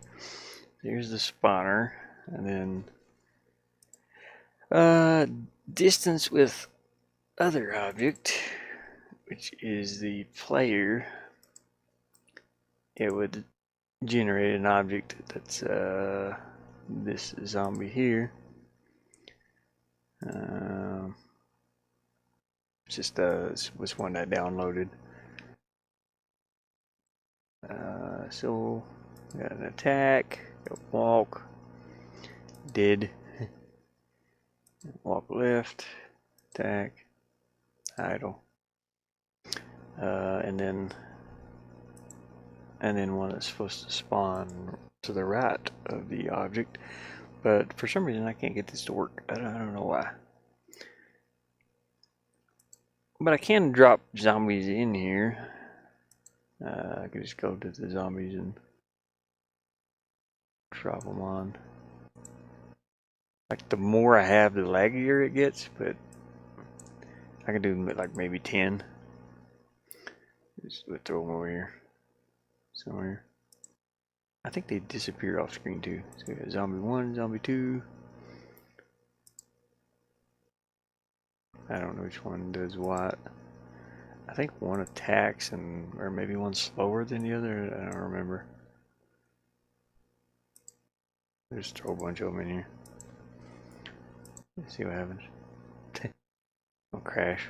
Here's the spawner, and then distance with other object, which is the player. It would generate an object that's this zombie here. It's just was one I downloaded. So we got an attack, a walk, did, walk left, attack, idle, and then and then one that's supposed to spawn to the right of the object. But for some reason I can't get this to work. I don't know why. But I can drop zombies in here. I can just go to the zombies and drop them on. Like the more I have, the laggier it gets, but I can do like maybe 10. Just throw them over here. Somewhere. I think they disappear off screen too. So we got zombie 1, zombie 2. I don't know which one does what. I think one attacks or maybe one's slower than the other. I don't remember. Just throw a bunch of them in here. Let's see what happens. Don't crash.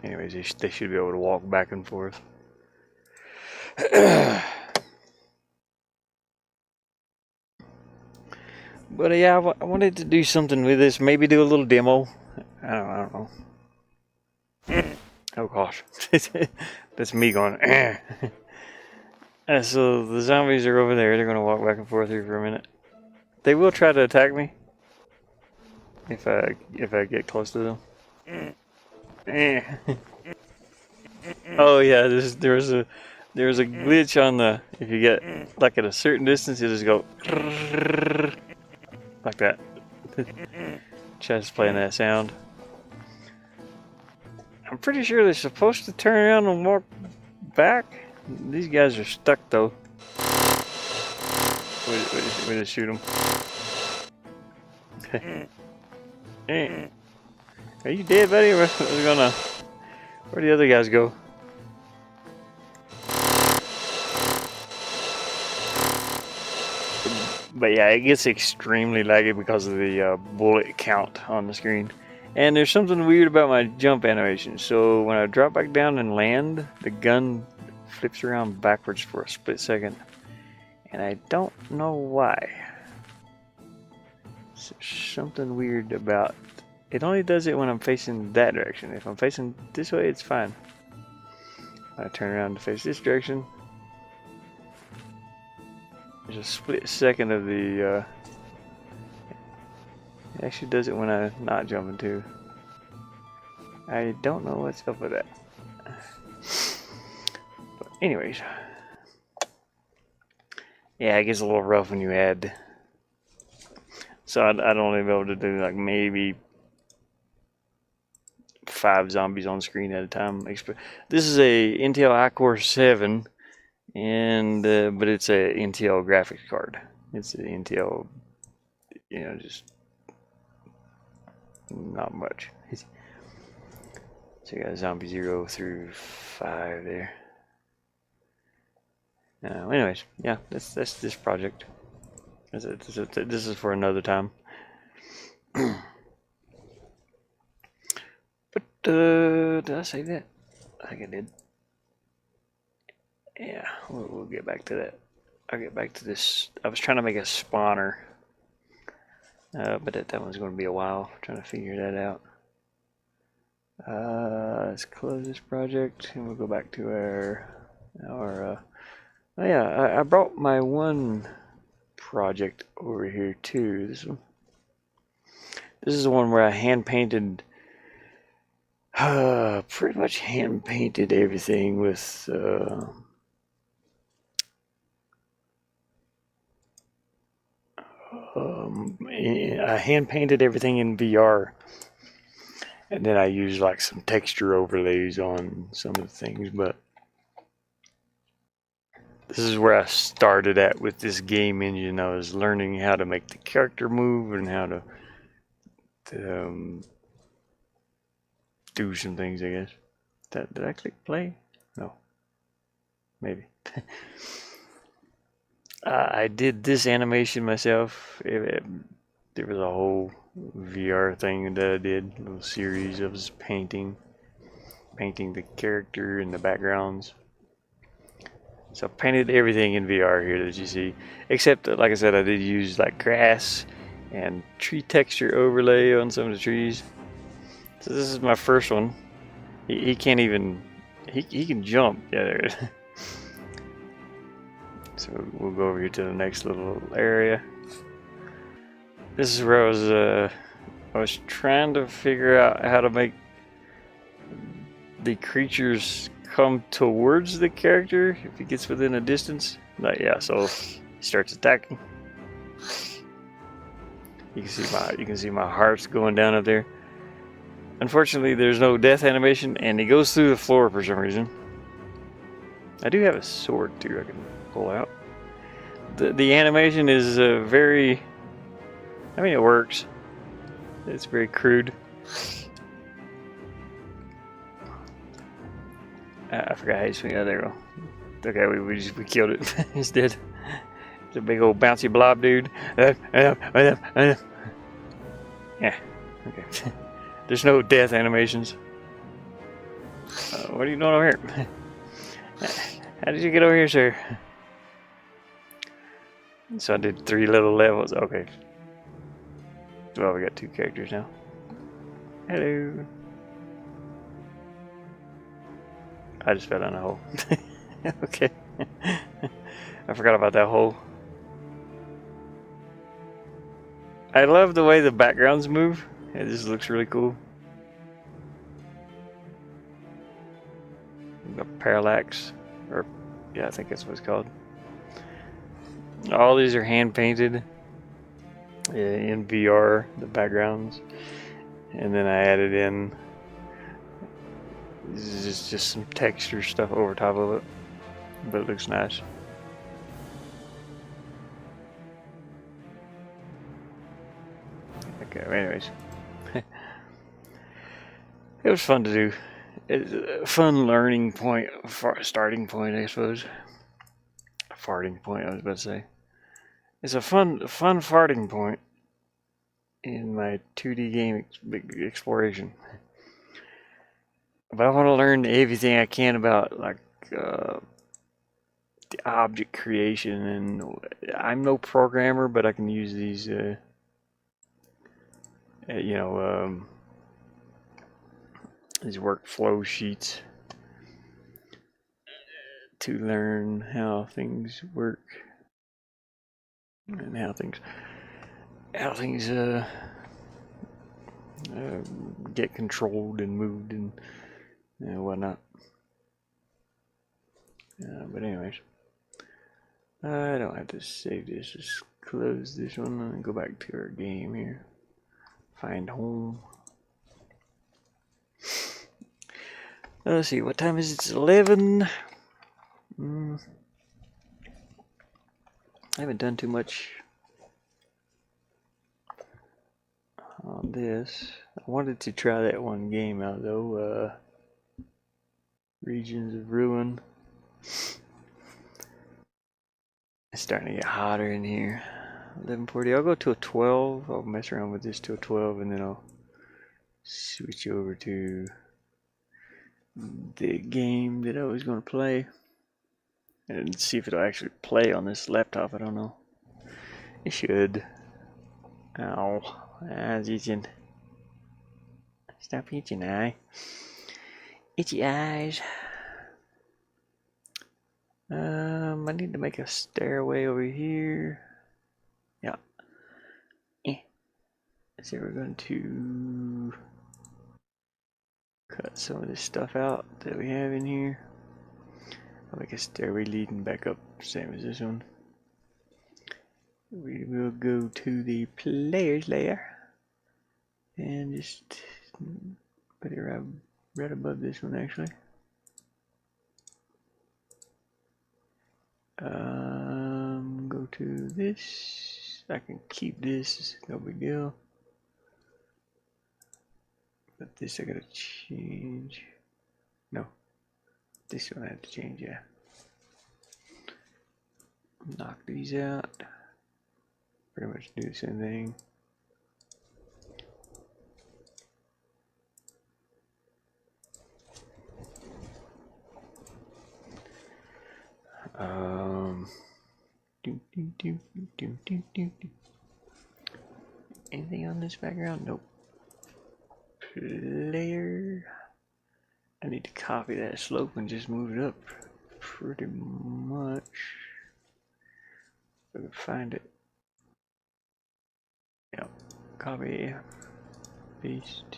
Anyways, they should be able to walk back and forth. But yeah, I wanted to do something with this. Maybe do a little demo. I don't know. Oh gosh, that's me going. So the zombies are over there. They're gonna walk back and forth here for a minute. They will try to attack me if I get close to them. Oh yeah, there's a glitch on the, if you get like at a certain distance, you just go like that. Just playing that sound. I'm pretty sure they're supposed to turn around and walk back. These guys are stuck though. We just shoot them. Are you dead, buddy? Where'd the other guys go? But yeah, it gets extremely laggy because of the bullet count on the screen. And there's something weird about my jump animation. So when I drop back down and land, the gun flips around backwards for a split second. And I don't know why. So something weird about it. Only does it when I'm facing that direction. If I'm facing this way, it's fine. I turn around to face this direction. There's a split second of the it actually does it when I'm not jumping too. I don't know what's up with that. But anyways. Yeah, it gets a little rough when you add. So I'd only be able to do like maybe 5 zombies on screen at a time. This is a Intel iCore 7, and but it's a Intel graphics card. It's an Intel, just not much. So you got zombie 0 through 5 there. Anyways, yeah, that's this project. This is for another time. But did I say that? I think I did. Yeah, we'll get back to that. I'll get back to this. I was trying to make a spawner, but that one's going to be a while. Trying to figure that out. Let's close this project and we'll go back to our oh yeah, I brought my one project over here too. This is the one where I hand painted, pretty much hand painted everything with I hand painted everything in VR, and then I used like some texture overlays on some of the things. But this is where I started at with this game engine. I was learning how to make the character move and how to do some things, I guess. Did I click play? No. Maybe. I did this animation myself. There was a whole VR thing that I did, a little series of painting the character and the backgrounds. So I painted everything in VR here that you see, except that, like I said, I did use like grass and tree texture overlay on some of the trees. So this is my first one. He can't even He can jump. Yeah, there it is. So we'll go over here to the next little area. This is where I was trying to figure out how to make the creatures come towards the character if he gets within a distance. Like, yeah, so he starts attacking. You can see my heart's going down up there. Unfortunately, there's no death animation, and he goes through the floor for some reason. I do have a sword too I can pull out. The animation is very. I mean, it works. It's very crude. I forgot how you swing. Oh, there we go. Okay, we killed it. It's dead. It's a big old bouncy blob dude. Yeah. Okay. There's no death animations. What are you doing over here? How did you get over here, sir? So I did 3 little levels. Okay. Well, we got 2 characters now. Hello. I just fell down a hole. Okay. I forgot about that hole. I love the way the backgrounds move. It just looks really cool. The parallax, or yeah, I think that's what it's called. All these are hand painted in VR, the backgrounds, and then I added in just some texture stuff over top of it, but it looks nice. Okay, anyways. It was fun to do. It's a fun learning point, starting point, I suppose. Farting point, I was about to say. It's a fun farting point in my 2D game exploration. But I want to learn everything I can about like the object creation, and I'm no programmer, but I can use these, these workflow sheets to learn how things work and how things get controlled and moved and whatnot. But anyways, I don't have to save this. Just close this one and go back to our game here. Find home. Let's see, what time is it? It's 11. I haven't done too much on this. I wanted to try that one game out though. Regions of Ruin. It's starting to get hotter in here. 11:40. I'll go to a 12. I'll mess around with this to a 12, and then I'll switch over to the game that I was going to play and see if it'll actually play on this laptop. I don't know. It should. Ow. It's itching. Stop itching, eye. Itchy eyes. I need to make a stairway over here. Yeah. So we're going to cut some of this stuff out that we have in here. I'll make a stairway leading back up, same as this one. We will go to the player's layer and just put it right above this one actually. Go to this. I can keep this, no big deal. But this I gotta change. No, this one I have to change, yeah. Knock these out. Pretty much do the same thing. Anything on this background? Nope. Player. I need to copy that slope and just move it up pretty much. If I can find it. Yep. Copy. Paste.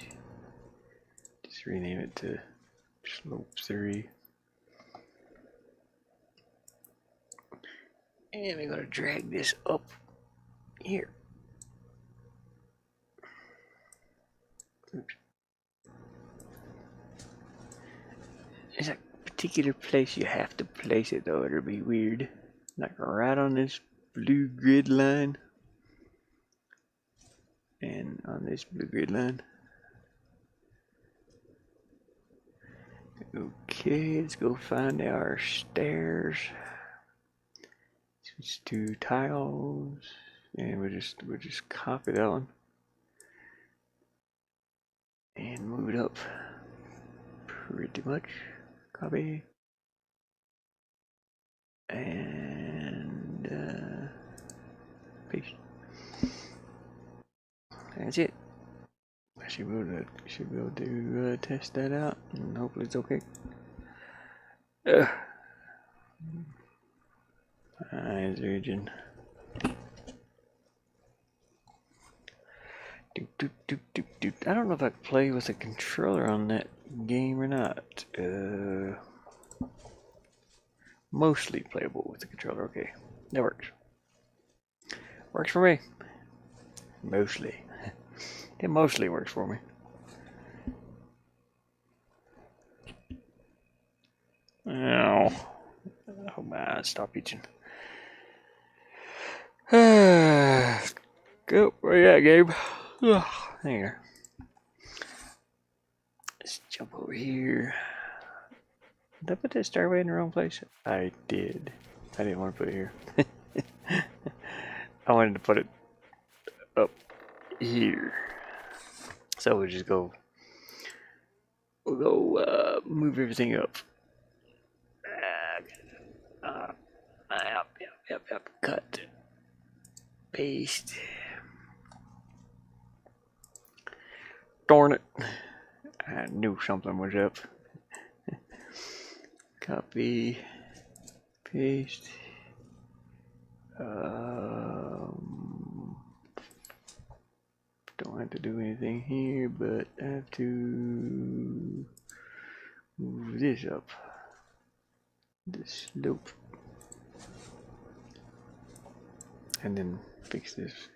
Just rename it to slope 3. And we're going to drag this up here. Oops. There's a particular place you have to place it though, it'll be weird. Like right on this blue grid line. And on this blue grid line. Okay, let's go find our stairs. Switch to tiles, and we'll just copy that one and move it up pretty much. Copy and paste. That's it. I should be able to test that out, and hopefully it's okay. Eyes region. I don't know if I can play with a controller on that game or not. Mostly playable with the controller. Okay, that works. Works for me. Mostly. It mostly works for me. Ow. Oh man, stop itching. Go. Where you at, Gabe? There. Let's jump over here. Did I put that stairway in the wrong place? I did. I didn't want to put it here. I wanted to put it up here. So we'll just go. We'll go move everything up. Yep. Cut. Paste. Darn it. I knew something was up. Copy. Paste. Don't have to do anything here, but I have to move this up. The slope. And then fix this.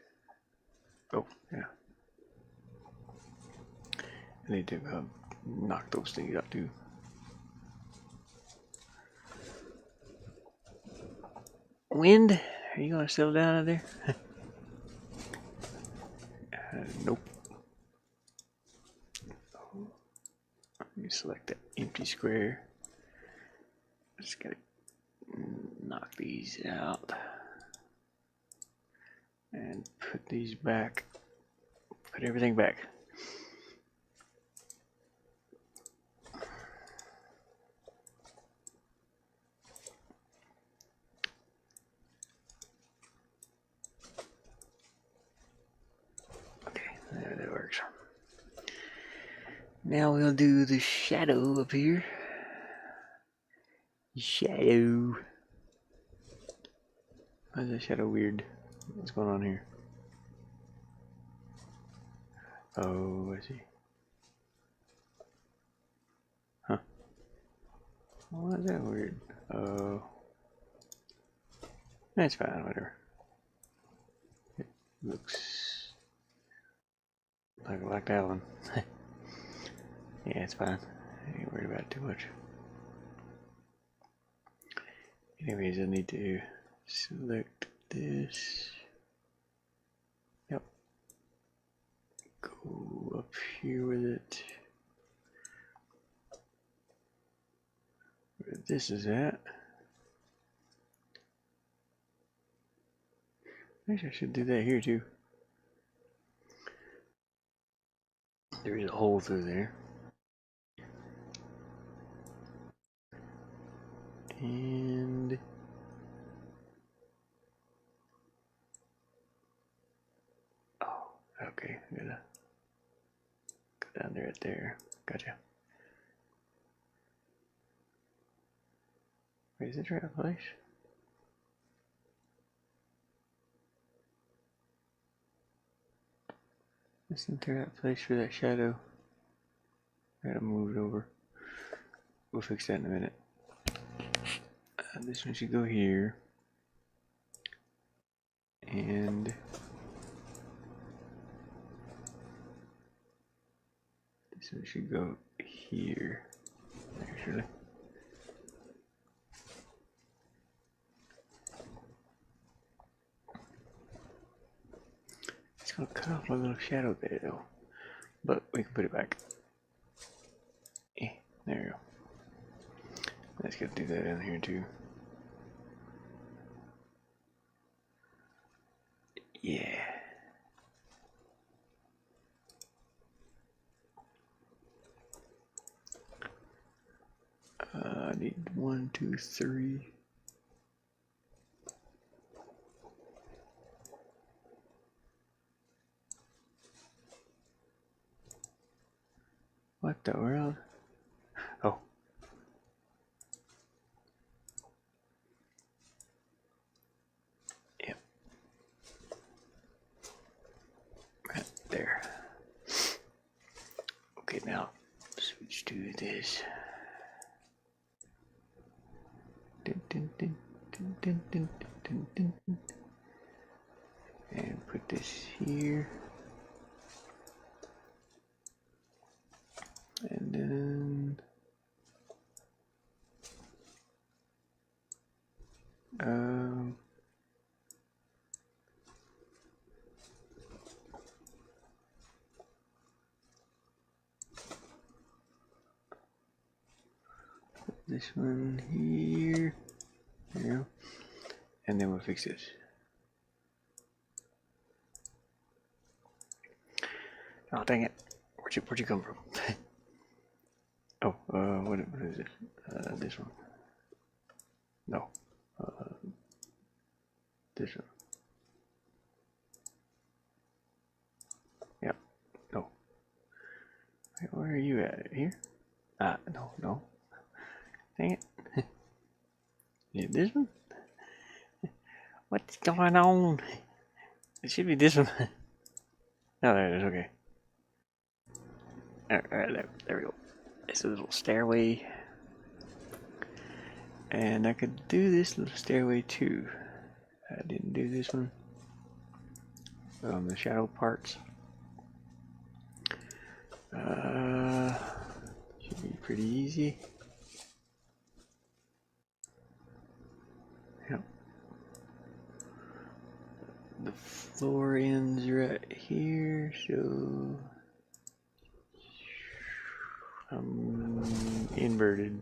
Oh, yeah. I need to knock those things out too. Wind? Are you gonna settle down out there? Nope. Let me select that empty square. Just gotta knock these out. And put these back. Put everything back. Okay, there that works. Now we'll do the shadow up here. Shadow. Why is that shadow weird? What's going on here? Oh, I see. Huh. Why is that weird? Oh. That's fine, whatever. It looks like that one. Yeah, it's fine. I ain't worried about it too much. Anyways, I need to select this. Yep. Go up here with it. Where this is at. Actually, I should do that here too. There is a hole through there. And oh, okay, I gotta go down there right there. Gotcha. Wait, is it the right place? Isn't there that place for that shadow? I gotta move it over. We'll fix that in a minute. This one should go here. And this one should go here, actually. It's gonna cut off my little shadow there though. But we can put it back. There we go. Let's go do that in here too. Yeah. I need 1, 2, 3. What the world? Oh. Yep. Right there. Okay, now switch to this. And put this here. And then put this one here. There you go. And then we'll fix this. Oh dang it! Where'd you come from? Oh, what is it? This one. No. This one. Yep. No. Wait, where are you at? Here? No. Dang it. Yeah, this one? What's going on? It should be this one. Oh, there it is. Okay. Alright, there we go. It's a little stairway. And I could do this little stairway too. I didn't do this one. The shadow parts. Should be pretty easy. Yep. The floor ends right here, so I'm inverted.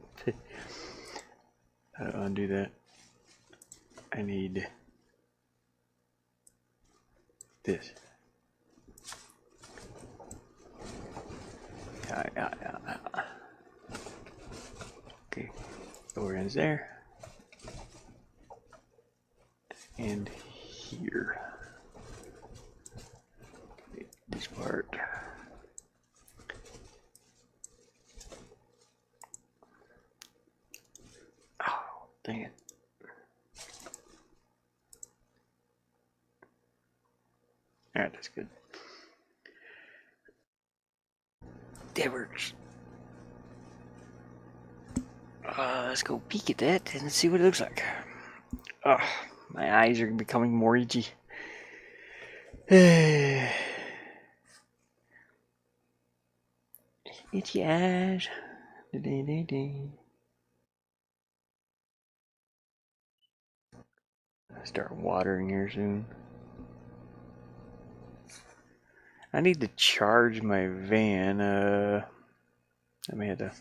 How to undo that? I need this. Okay, floor ends there. And here. This part. Oh, dang it. Alright, that's good. That works. Let's go peek at that and see what it looks like. Oh, my eyes are becoming more itchy. Itchy eyes. Start watering here soon. I need to charge my van. I may have to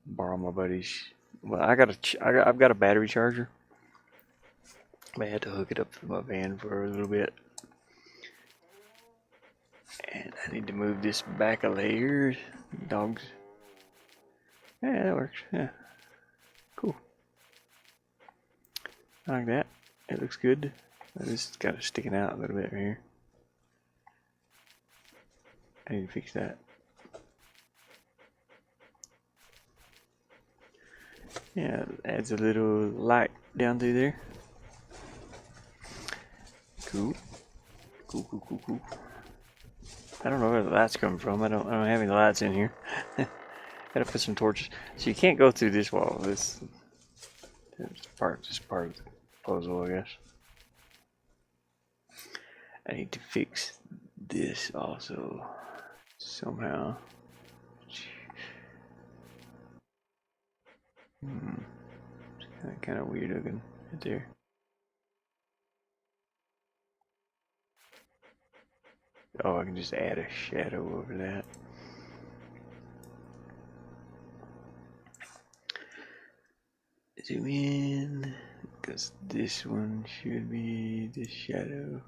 borrow my buddy's. Well, I've got a battery charger. I had to hook it up to my van for a little bit. And I need to move this back a layer. Dogs. Yeah, that works. Yeah. Cool. I like that. It looks good. It's got it sticking out a little bit here. I need to fix that. Yeah, adds a little light down through there. Cool. Cool. I don't know where the lights come from. I don't have any lights in here. Gotta put some torches. So you can't go through this wall. This is just part of the puzzle, I guess. I need to fix this also somehow. It's kind of weird looking right there. Oh, I can just add a shadow over that. Zoom in, because this one should be the shadow.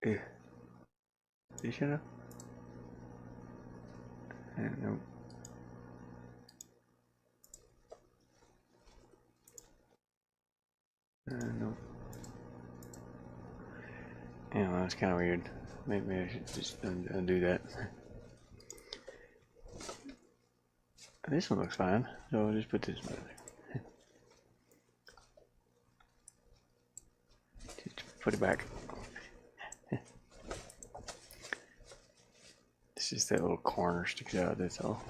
This shadow? I don't know. No. Yeah, well, that's kind of weird. Maybe I should just undo that. This one looks fine, so I'll just put this one there. Just put it back. It's just that little corner sticks out, that's all.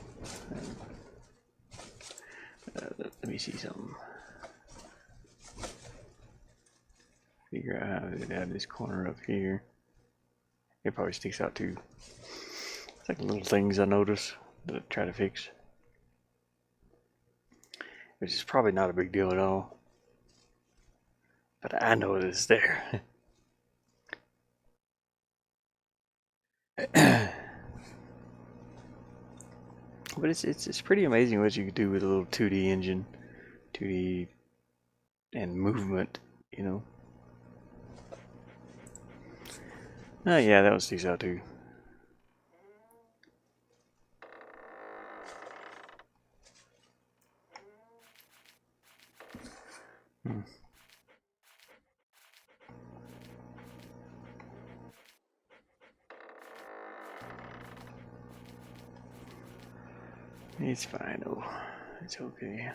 Let me see something. Figure out how to add this corner up here. It probably sticks out too. It's like little things I notice that I try to fix. Which is probably not a big deal at all. But I know it is there. But it's pretty amazing what you can do with a little 2D engine. 2D and movement, you know. Oh yeah, that one sticks out too. It's fine, oh, it's okay.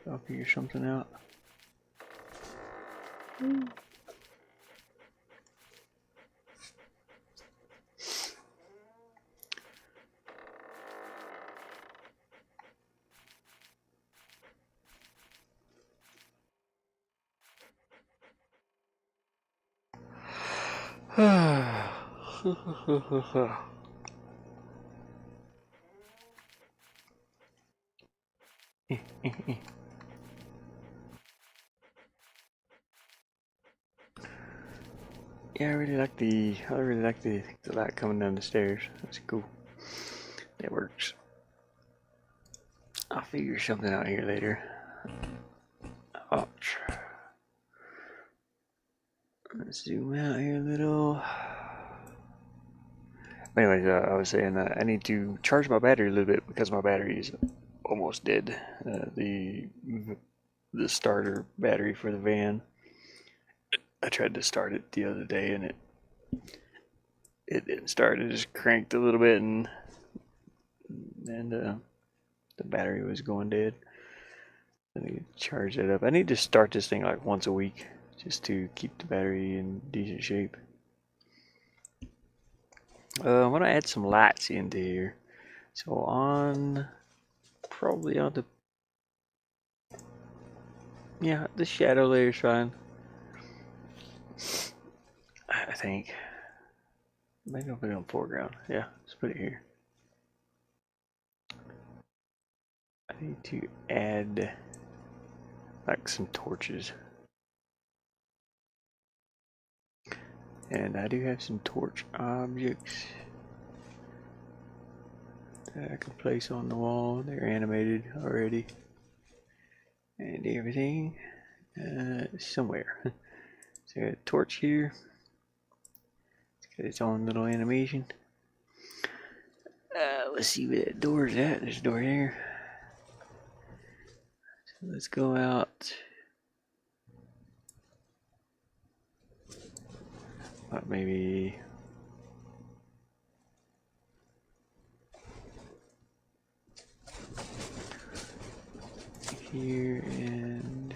I'll figure something out. Yeah, I really like the light coming down the stairs. That's cool. That works. I'll figure something out here later. Ouch. Let's zoom out here a little. Anyways, I was saying I need to charge my battery a little bit because my battery is almost dead. The starter battery for the van. I tried to start it the other day and it didn't start. It just cranked a little bit and the battery was going dead. I need to charge that up. I need to start this thing like once a week just to keep the battery in decent shape. I want to add some lights into here. So probably on the shadow layer is fine. I think. Maybe I'll put it on foreground. Yeah, let's put it here. I need to add like some torches. And I do have some torch objects that I can place on the wall. They're animated already. And everything somewhere. So I got a torch here. It's got its own little animation. Let's see where that door is at. There's a door here. So let's go out. Maybe here and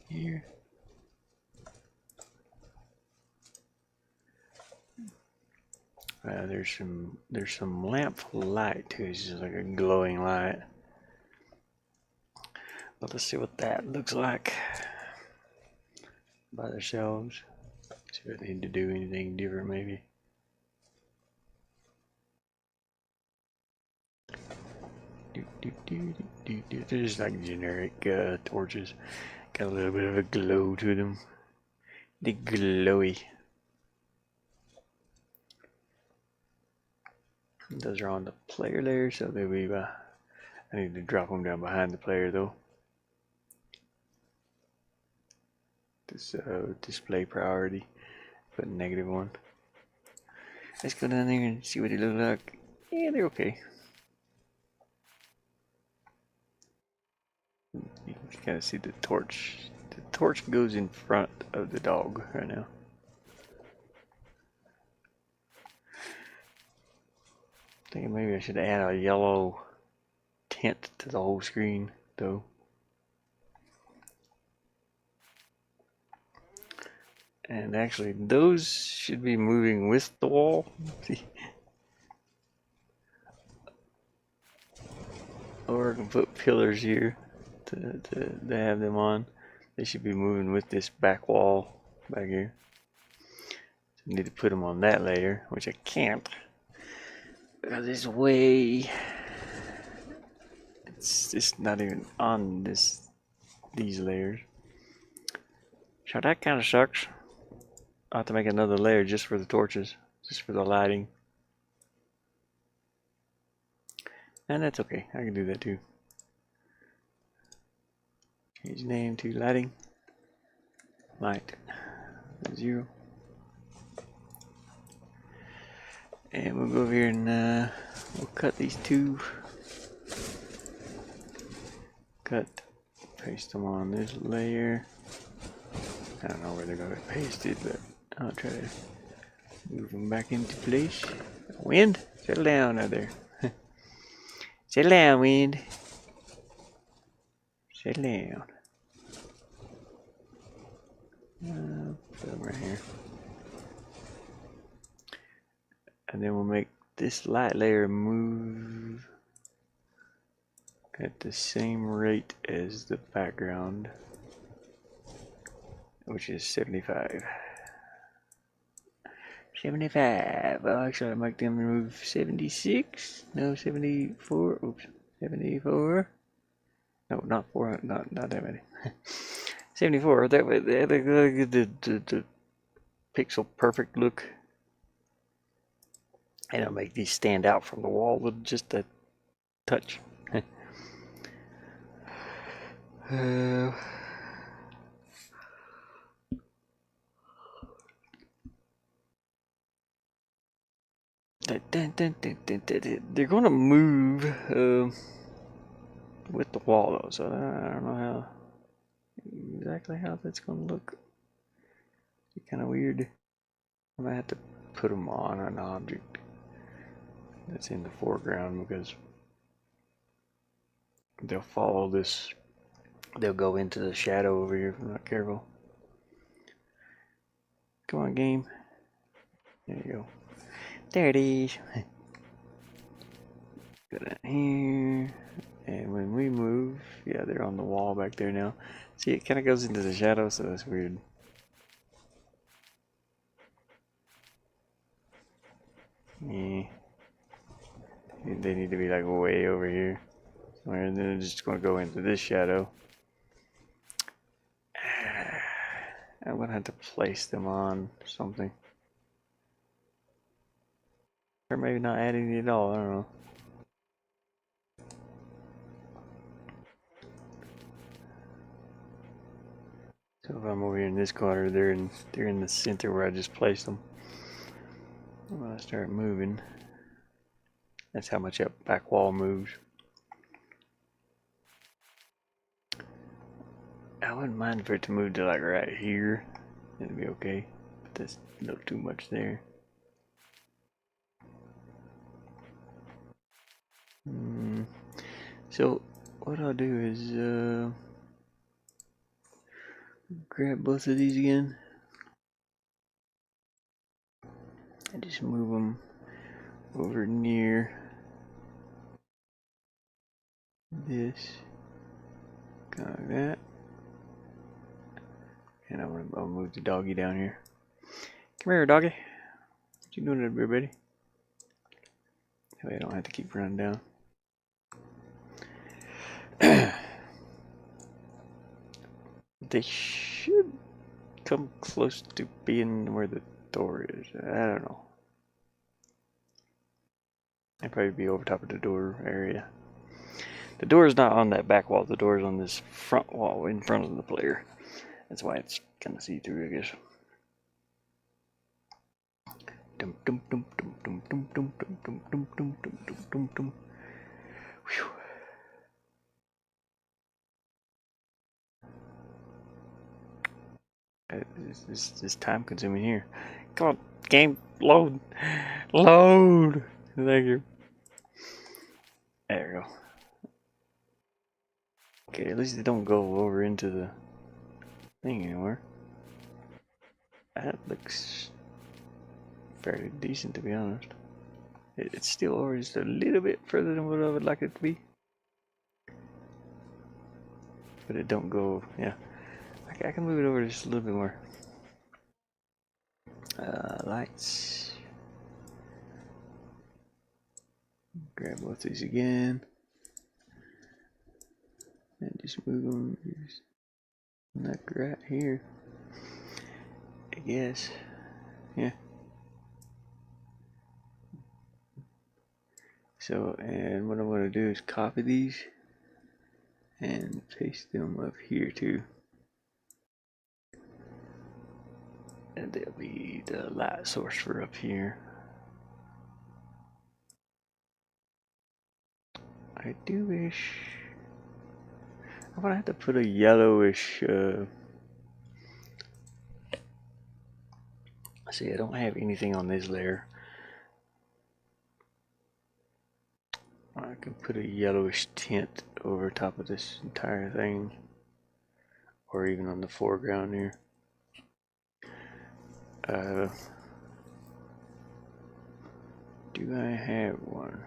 here. There's some lamp light too. It's just like a glowing light. But let's see what that looks like by themselves. See if I need to do anything different maybe. They're just like generic torches. Got a little bit of a glow to them. They're glowy. Those are on the player layer, so they'll be. I need to drop them down behind the player though. This display priority. Put -1. Let's go down there and see what they look like. Yeah, they're okay. You can kind of see the torch. The torch goes in front of the dog right now. Thinking maybe I should add a yellow tint to the whole screen though. And actually those should be moving with the wall. Or I can put pillars here to have them on. They should be moving with this back wall back here. So I need to put them on that layer, which I can't. Because it's way, it's just not even on these layers. So that kind of sucks. I'll have to make another layer just for the torches, just for the lighting. And that's okay, I can do that too. Change name to lighting. Light 0. And we'll go over here and we'll cut these two. Cut, paste them on this layer. I don't know where they're going to be pasted, but I'll try to move them back into place. Wind, settle down out there. Settle down, wind. Settle down. Put them right here. And then we'll make this light layer move at the same rate as the background, which is 75. 75. Well, actually, I make them move 76. No, 74. Oops, 74. No, not 4. Not that many. 74. That way, the pixel perfect look. And I'll make these stand out from the wall with just a touch. They're going to move with the wall though, so I don't know exactly how that's going to look. It's kind of weird. I might have to put them on an object that's in the foreground because they'll follow this. They'll go into the shadow over here if I'm not careful. Come on, game. There you go. There it is. Go down here. And when we move, yeah, they're on the wall back there now. See, it kind of goes into the shadow, so that's weird. Yeah. They need to be like way over here. And then it's just going to go into this shadow. I'm going to have to place them on something. Or maybe not adding it at all, I don't know. So if I'm over here in this corner, they're in the center where I just placed them. When I start moving, that's how much that back wall moves. I wouldn't mind for it to move to like right here. It'd be okay. But that's a little too much there. So what I'll do is grab both of these again and just move them over near this, kind of like that. And I'll move the doggy down here. Come here, doggy. What you doing up here, buddy? That way I don't have to keep running down. They should come close to being where the door is. I don't know. They'd probably be over top of the door area. The door is not on that back wall. The door is on this front wall in front of the player. That's why it's kind of see-through, I guess. Dum dum dum dum dum dum dum dum dum dum dum dum dum dum. Whew. This time consuming here. Come on, game, load. Load. Thank you. There we go. Okay, at least they don't go over into the thing anymore. That looks fairly decent, to be honest. It's still over just a little bit further than what I would like it to be. But it don't go, yeah. I can move it over just a little bit more. Lights. Grab both these again. And just move them just like right here. I guess. Yeah. So, and what I'm going to do is copy these and paste them up here too. And they'll be the light source for up here. I do wish I'm gonna have to put a yellowish see, I don't have anything on this layer. I can put a yellowish tint over top of this entire thing, or even on the foreground here. Do I have one?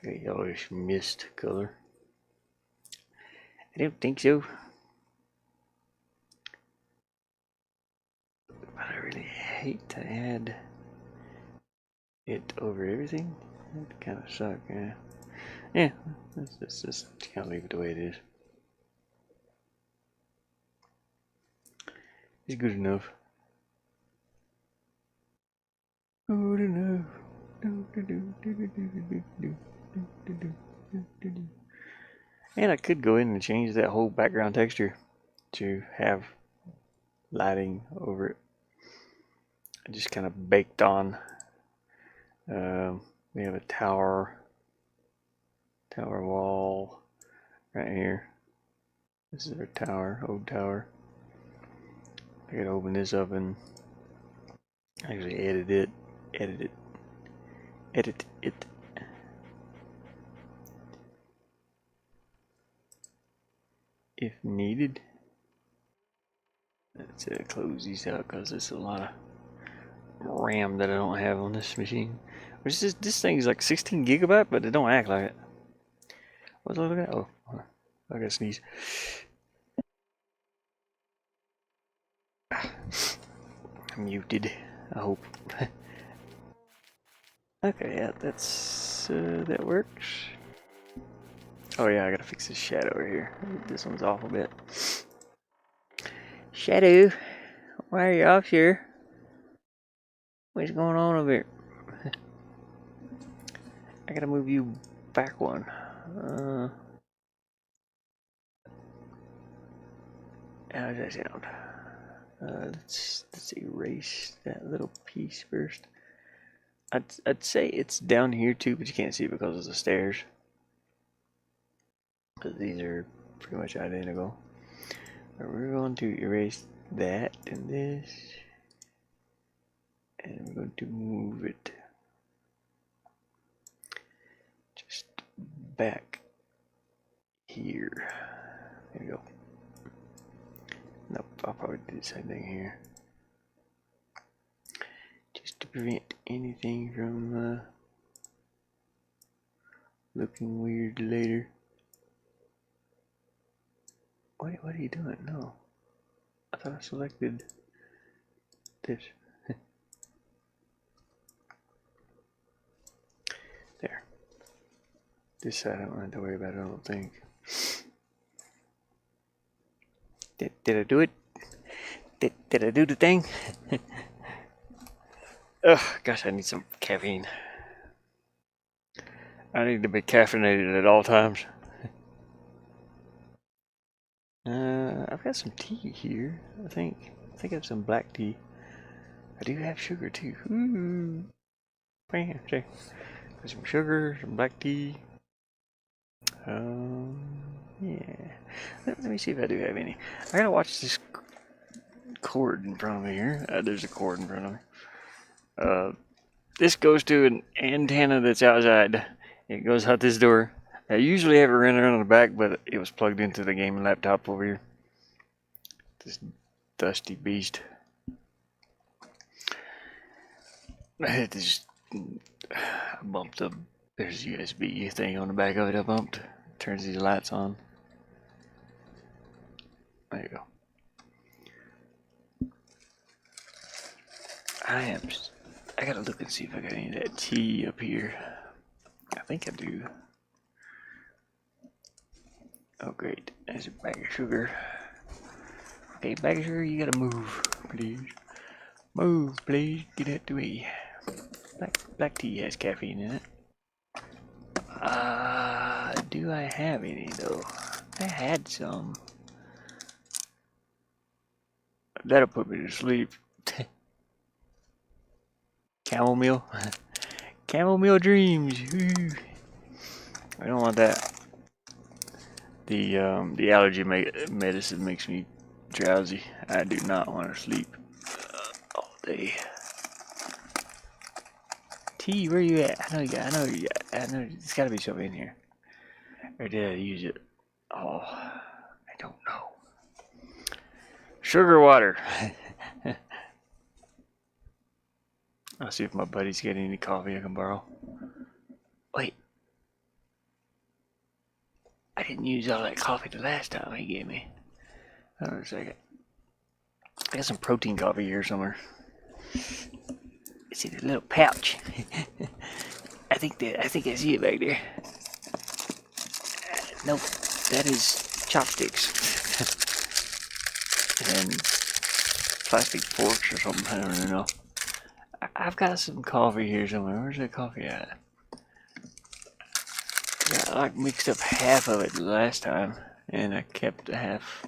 Like a yellowish mist color? I don't think so. But I really hate to add it over everything. That kind of suck, yeah. Yeah, let's just kind of leave it the way it is. It's good enough. Good enough. And I could go in and change that whole background texture to have lighting over it. I just kind of baked on. We have a tower wall right here. This is our tower, old tower. I gotta open this up and actually edit it. If needed. Let's close these out because there's a lot of RAM that I don't have on this machine. Which is this thing is like 16 gigabyte, but it don't act like it. What's I looking at? Oh, I gotta sneeze. I'm muted. I hope. Okay, yeah, that's that works. Oh yeah, I gotta fix this shadow right here. This one's off a bit. Shadow, why are you off here? What's going on over here? I gotta move you back one. How does that sound? Let's erase that little piece first. I'd say it's down here too, but you can't see it because of the stairs. Because these are pretty much identical. But we're going to erase that and this. And we're going to move it just back here. There you go. Nope, I'll probably do the same thing here. Just to prevent anything from looking weird later. What are you doing? No. I thought I selected this. There. This side I don't have to worry about, I don't think. Did I do it? Did I do the thing? Ugh, gosh, I need some caffeine. I need to be caffeinated at all times. I've got some tea here. I think I have some black tea. I do have sugar too. Ooh. Bam, check. Got some sugar, some black tea. Yeah. Let me see if I do have any. I gotta watch this cord in front of me here. There's a cord in front of me. This goes to an antenna that's outside. It goes out this door. I usually have it running around the back, but it was plugged into the gaming laptop over here. This dusty beast. I bumped up. There's a USB thing on the back of it I bumped. Turns these lights on. There you go. I gotta look and see if I got any of that tea up here. I think I do. Oh great, there's a bag of sugar. Okay, bag of sugar, you gotta move, please. Move, please, get out the way. Black tea has caffeine in it. Do I have any though? I had some. That'll put me to sleep. Chamomile. Chamomile dreams. Woo. I don't want that. The allergy medicine makes me drowsy. I do not want to sleep all day. Tea, where you at? I know there's gotta be something in here. Or did I use it? Oh, I don't know. Sugar water. I'll see if my buddy's getting any coffee I can borrow. Wait. I didn't use all that coffee the last time he gave me. Hold on a second. I got some protein coffee here somewhere. It's in a little pouch. I think I see it back there. Nope, that is chopsticks. And plastic forks or something, I don't know. I've got some coffee here somewhere. Where's that coffee at? I like mixed up half of it last time, and I kept the half.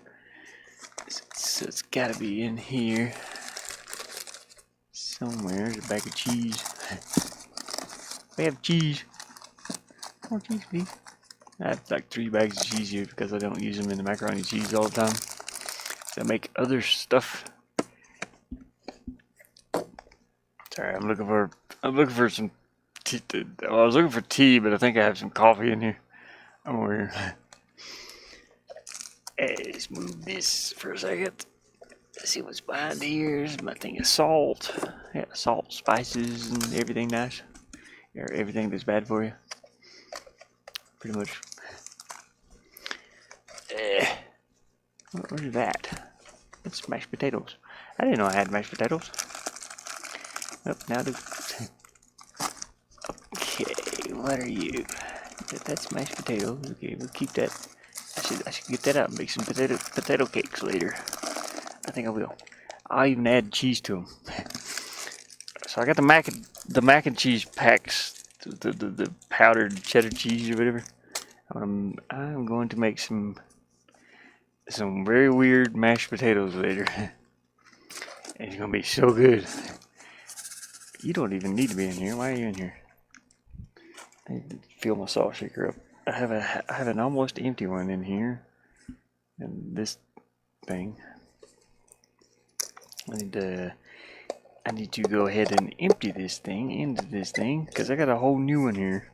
So it's gotta be in here somewhere. There's a bag of cheese. We have cheese. More cheese, please. I have like 3 bags of cheese here because I don't use them in the macaroni and cheese all the time. So I make other stuff. Sorry, I'm looking for some tea. Well, I was looking for tea, but I think I have some coffee in here. I'm over here. Let's move this for a second. Let's see what's behind here. Here's my thing of salt. Yeah, salt, spices, and everything nice. Or everything that's bad for you. Pretty much. Where's that? It's mashed potatoes. I didn't know I had mashed potatoes. Oh, now do. Okay, what are you? That's mashed potatoes. Okay, we'll keep that. I should get that out and make some potato cakes later. I think I will. I'll even add cheese to them. So I got the mac and cheese packs, the powdered cheddar cheese or whatever. I'm going to make some very weird mashed potatoes later. And it's gonna be so good. You don't even need to be in here. Why are you in here? I need to fill my salt shaker up. I have an almost empty one in here, and this thing. I need to go ahead and empty this thing into this thing because I got a whole new one here.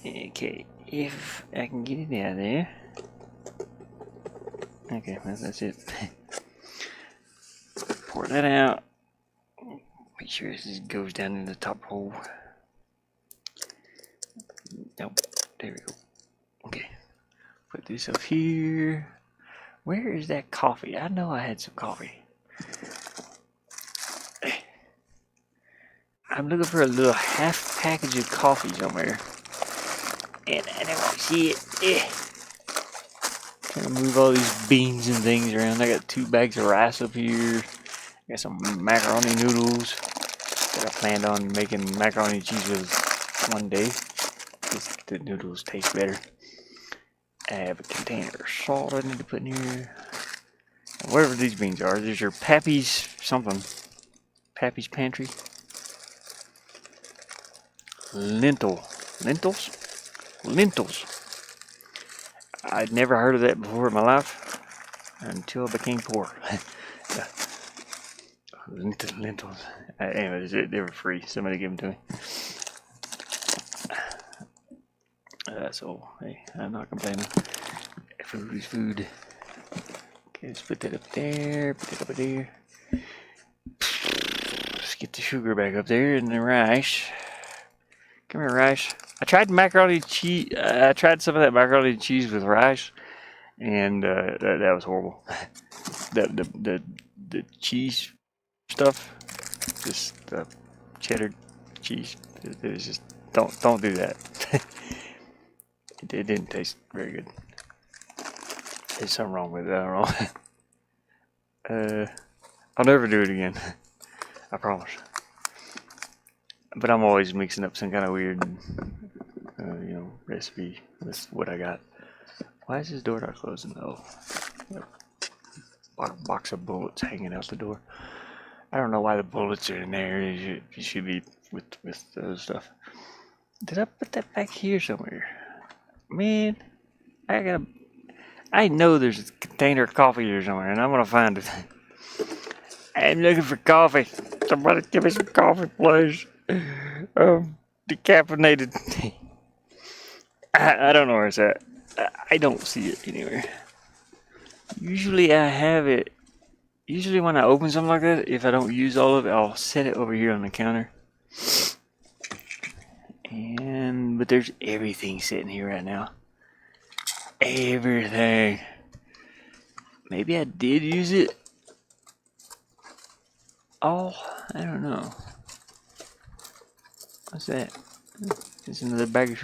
Okay, if I can get it out of there. Okay, well, that's it. Pour that out. Make sure this goes down in the top hole. Nope. There we go. Okay. Put this up here. Where is that coffee? I know I had some coffee. I'm looking for a little half package of coffee somewhere. And I don't see it. Trying to move all these beans and things around. I got 2 bags of rice up here. Got some macaroni noodles that I planned on making macaroni and cheese with one day. Just the noodles taste better. I have a container of salt I need to put in here. And whatever these beans are, these are Pappy's something. Pappy's Pantry. Lentils? I'd never heard of that before in my life until I became poor. Lentils. Anyways, they were free. Somebody gave them to me. So, hey, I'm not complaining. Food is food. Okay, let's put that up there. Put that up there. Let's get the sugar back up there and the rice. Come here, rice. I tried macaroni and cheese. I tried some of that macaroni and cheese with rice, and that was horrible. The cheese stuff, just the cheddar cheese. It was just don't do that. It didn't taste very good. There's something wrong with it. I don't know. I'll never do it again. I promise. But I'm always mixing up some kind of weird, recipe with what I got. Why is this door not closing? Oh, box of bullets hanging out the door. I don't know why the bullets are in there. You should be with the other stuff. Did I put that back here somewhere? Man, I know there's a container of coffee here somewhere, and I'm gonna find it. I'm looking for coffee. Somebody give me some coffee, please. Decaffeinated. I don't know where it's at. I don't see it anywhere. Usually I have it. Usually when I open something like that, if I don't use all of it, I'll set it over here on the counter. But there's everything sitting here right now. Everything. Maybe I did use it. Oh, I don't know. What's that? It's another bag of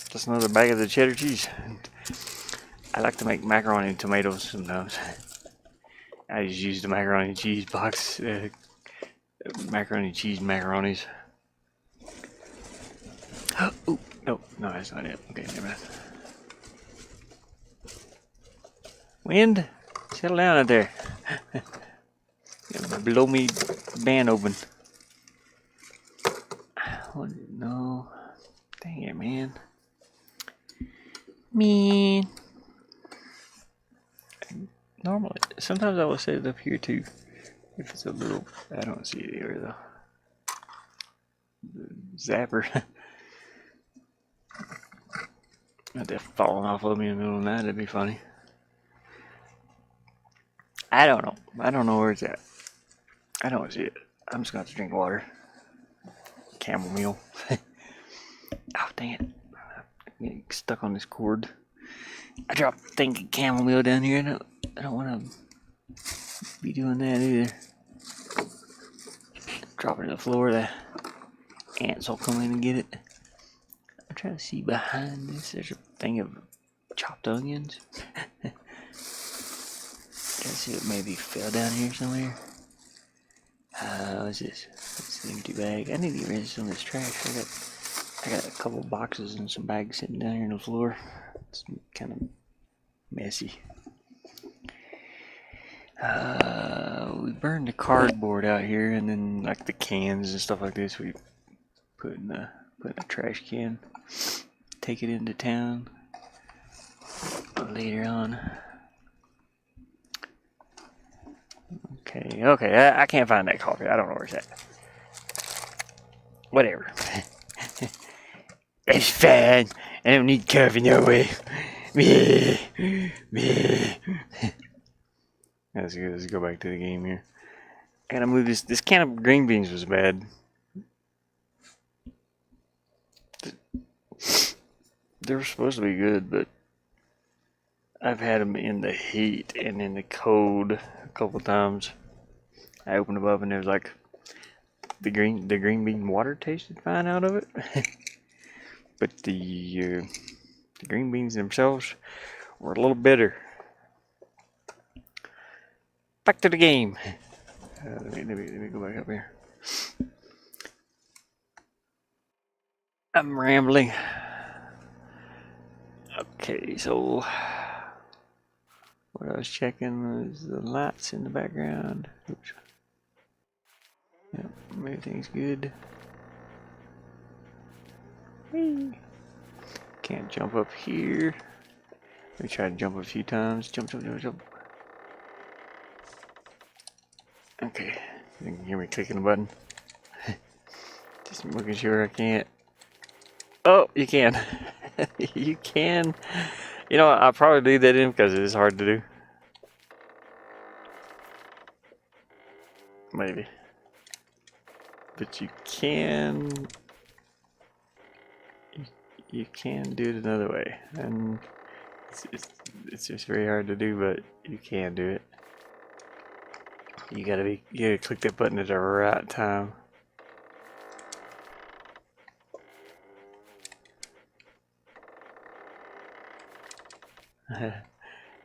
just another bag of the cheddar cheese. I like to make macaroni and tomatoes sometimes. I just use the macaroni and cheese box. Macaroni and cheese macaronis. Oh, no, that's not it. Okay, never mind. Wind, settle down out there. Blow me band open. Oh, no. Dang it, man. Normally, sometimes I will set it up here too. If it's a little, I don't see it here though. The zapper. They're falling off of me in the middle of the night, that'd be funny. I don't know. I don't know where it's at. I don't see it. I'm just gonna have to drink water. Chamomile. Oh, dang it. I'm getting stuck on this cord. I dropped a thing of chamomile down here. I don't want to be doing that either. Drop it to the floor. The ants will come in and get it. I'm trying to see behind this. There's a thing of chopped onions. See it maybe fell down here somewhere. What's this? It's an empty bag. I need to get rid of some of this trash. I got a couple boxes and some bags sitting down here on the floor. It's kind of messy. We burned the cardboard out here, and then like the cans and stuff like this, we put in a trash can. Take it into town later on. Okay, I can't find that coffee. I don't know where it's at. Whatever. It's fine. I don't need coffee no way. Me. Let's go back to the game here. I gotta move this. This can of green beans was bad. They were supposed to be good, but I've had them in the heat and in the cold a couple times. I opened them up and there was like the green bean water tasted fine out of it, but the green beans themselves were a little bitter. Back to the game. Let me go back up here. I'm rambling. Okay, so what I was checking was the lights in the background. Oops. Yep, everything's good. Hey. Can't jump up here. Let me try to jump a few times. Jump. Okay, you can hear me clicking the button. Just making sure I can't. Oh, you can. You can. You know, I'll probably leave that in because it is hard to do. Maybe. But you can. You can do it another way. And it's just very hard to do, but you can do it. You gotta click that button at the right time.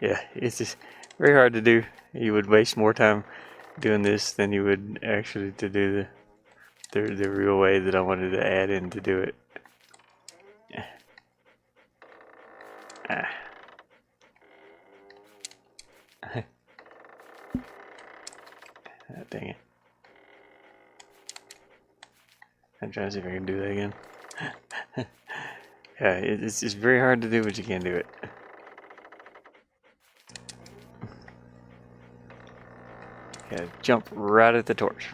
Yeah, it's just very hard to do. You would waste more time doing this than you would actually to do the real way that I wanted to add in to do it. Ah. Dang it. I'm trying to see if I can do that again. Yeah, it's just very hard to do, but you can do it. Yeah, jump right at the torch.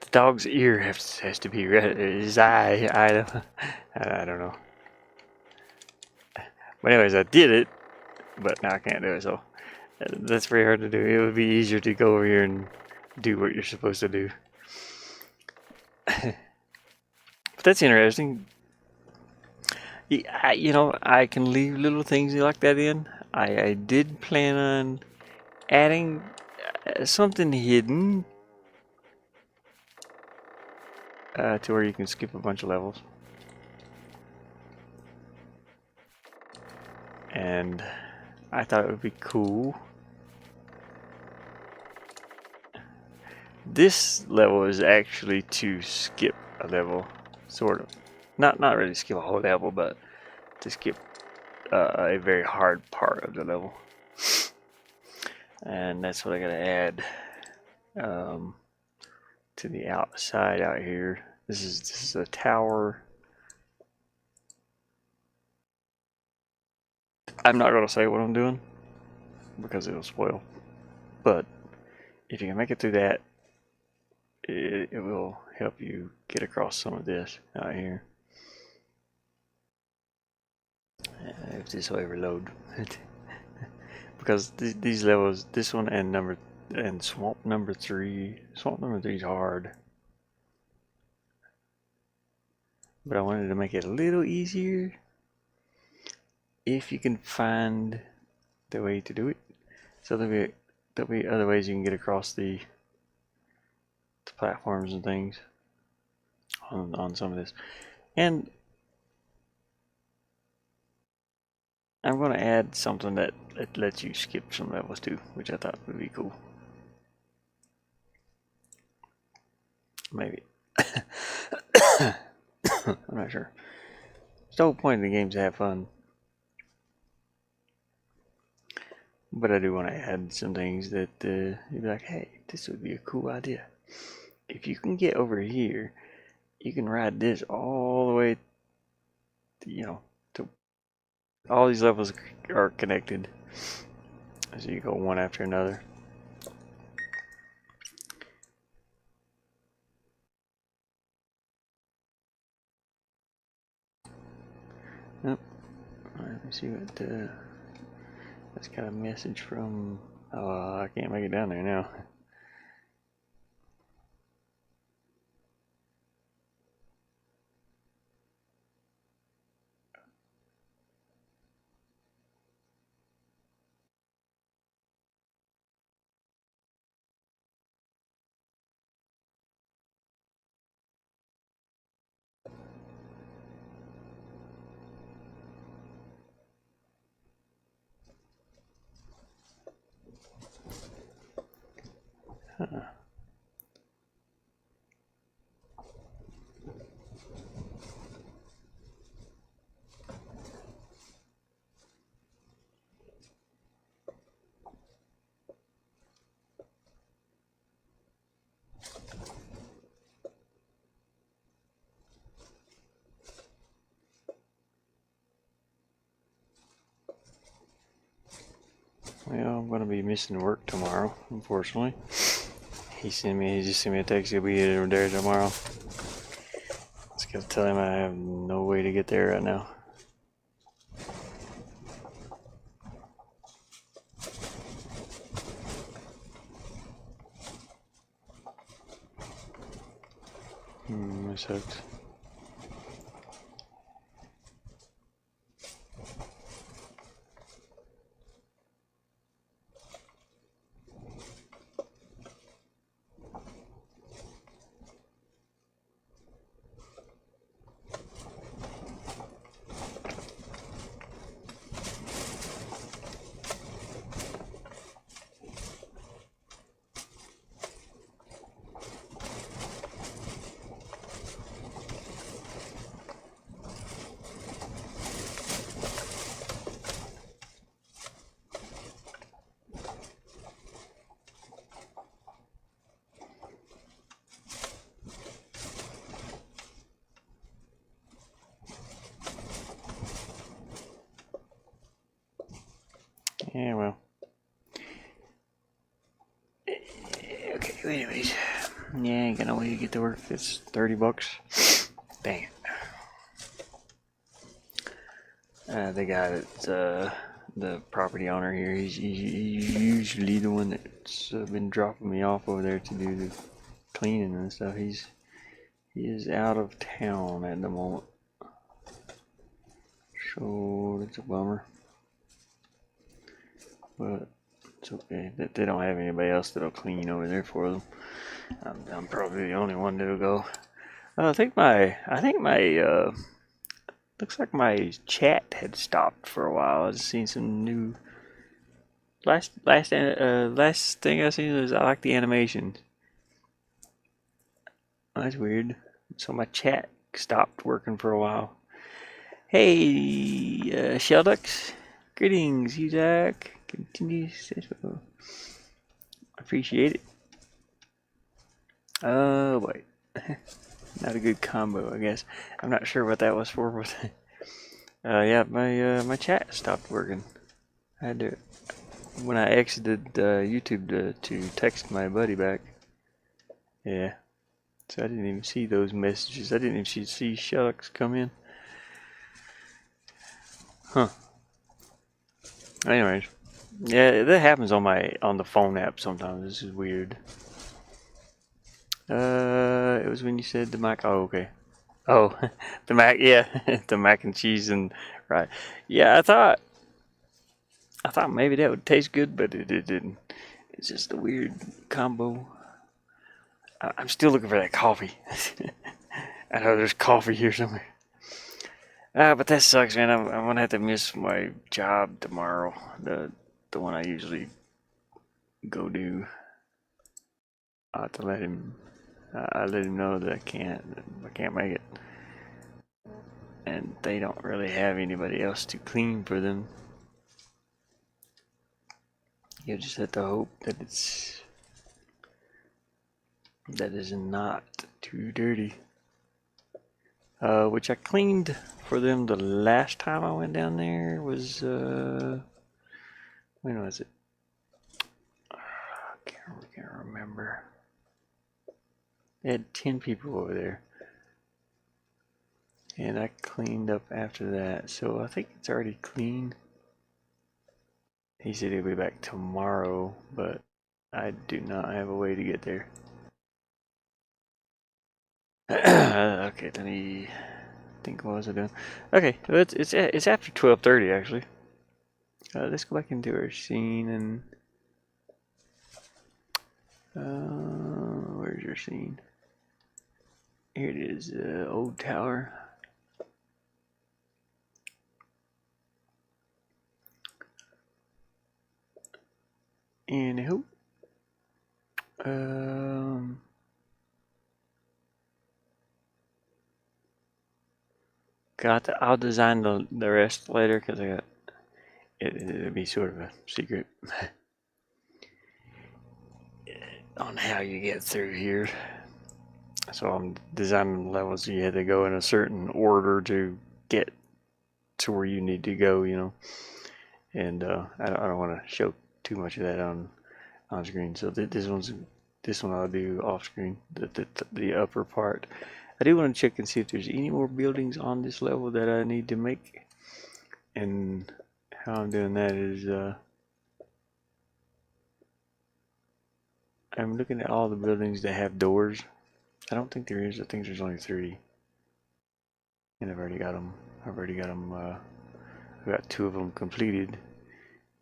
The dog's ear has to be right. His eye. I don't know. But anyways, I did it, but now I can't do it. So that's very hard to do. It would be easier to go over here and do what you're supposed to do. But that's interesting. You know, I can leave little things like that in. I did plan on adding something hidden to where you can skip a bunch of levels. And I thought it would be cool. This level is actually to skip a level, sort of. Not really skip a whole level, but to skip a very hard part of the level. And that's what I gotta add to the outside out here. This is a tower. I'm not gonna say what I'm doing because it'll spoil. But if you can make it through that, it will help you get across some of this out here. If this will ever load. Because these levels, this one and swamp number 3 is hard. But I wanted to make it a little easier if you can find the way to do it. So there'll be other ways you can get across the platforms and things on some of this. And I'm going to add something that lets you skip some levels too, which I thought would be cool. Maybe. I'm not sure. It's the whole point of the game is to have fun. But I do want to add some things that you'd be like, hey, this would be a cool idea. If you can get over here, you can ride this all the way, to all these levels are connected. So you go one after another. Oh, let me see what. That's got a message from. Oh, I can't make it down there now. Huh. Well, I'm gonna be missing work tomorrow, unfortunately. He just sent me a text. He'll be there tomorrow. Just gotta tell him I have no way to get there right now. That sucks. Yeah, well. Okay, anyways. Yeah, ain't got no way to get to work. It's $30. Dang it. The guy that's the property owner here, he's usually the one that's been dropping me off over there to do the cleaning and stuff. He is out of town at the moment, so it's a bummer. But it's okay. They don't have anybody else that'll clean over there for them. I'm probably the only one that'll go. I think my looks like my chat had stopped for a while. I was seeing some new. Last thing I seen was I like the animation. Oh, that's weird. So my chat stopped working for a while. Hey, Shelducks. Greetings, Uzak. Continue. Appreciate it. Oh, wait. Not a good combo, I guess. I'm not sure what that was for, but yeah, my chat stopped working. I had to when I exited YouTube to text my buddy back. Yeah, so I didn't even see those messages. I didn't even see Shucks come in. Huh. Anyways, yeah, that happens on the phone app sometimes. This is weird. It was when you said the mac. Oh, okay. Oh, the mac. Yeah, the mac and cheese and right. Yeah, I thought maybe that would taste good, but it didn't. It's just a weird combo. I'm still looking for that coffee. I know there's coffee here somewhere. But that sucks, man. I'm gonna have to miss my job tomorrow. The one I usually go do. I have to let him. I let him know that I can't make it, and they don't really have anybody else to clean for them. You just have to hope that that is not too dirty. Which I cleaned for them the last time I went down there was when was it? I can't remember. They had 10 people over there. And I cleaned up after that, so I think it's already clean. He said he'll be back tomorrow, but I do not have a way to get there. Okay, let me think. What was I doing? Okay, it's after 12:30 actually. Let's go back into our scene and where's your scene? Here it is, old tower. Anywho, I'll design the rest later because I got it'll be sort of a secret on how you get through here. So I'm designing levels. You have to go in a certain order to get to where you need to go, you know. And I don't want to show too much of that on screen. So this one I'll do off screen. The upper part. I do want to check and see if there's any more buildings on this level that I need to make. And how I'm doing that is I'm looking at all the buildings that have doors. I don't think there is. I think there's only 3. And I've already got them. I've got 2 of them completed.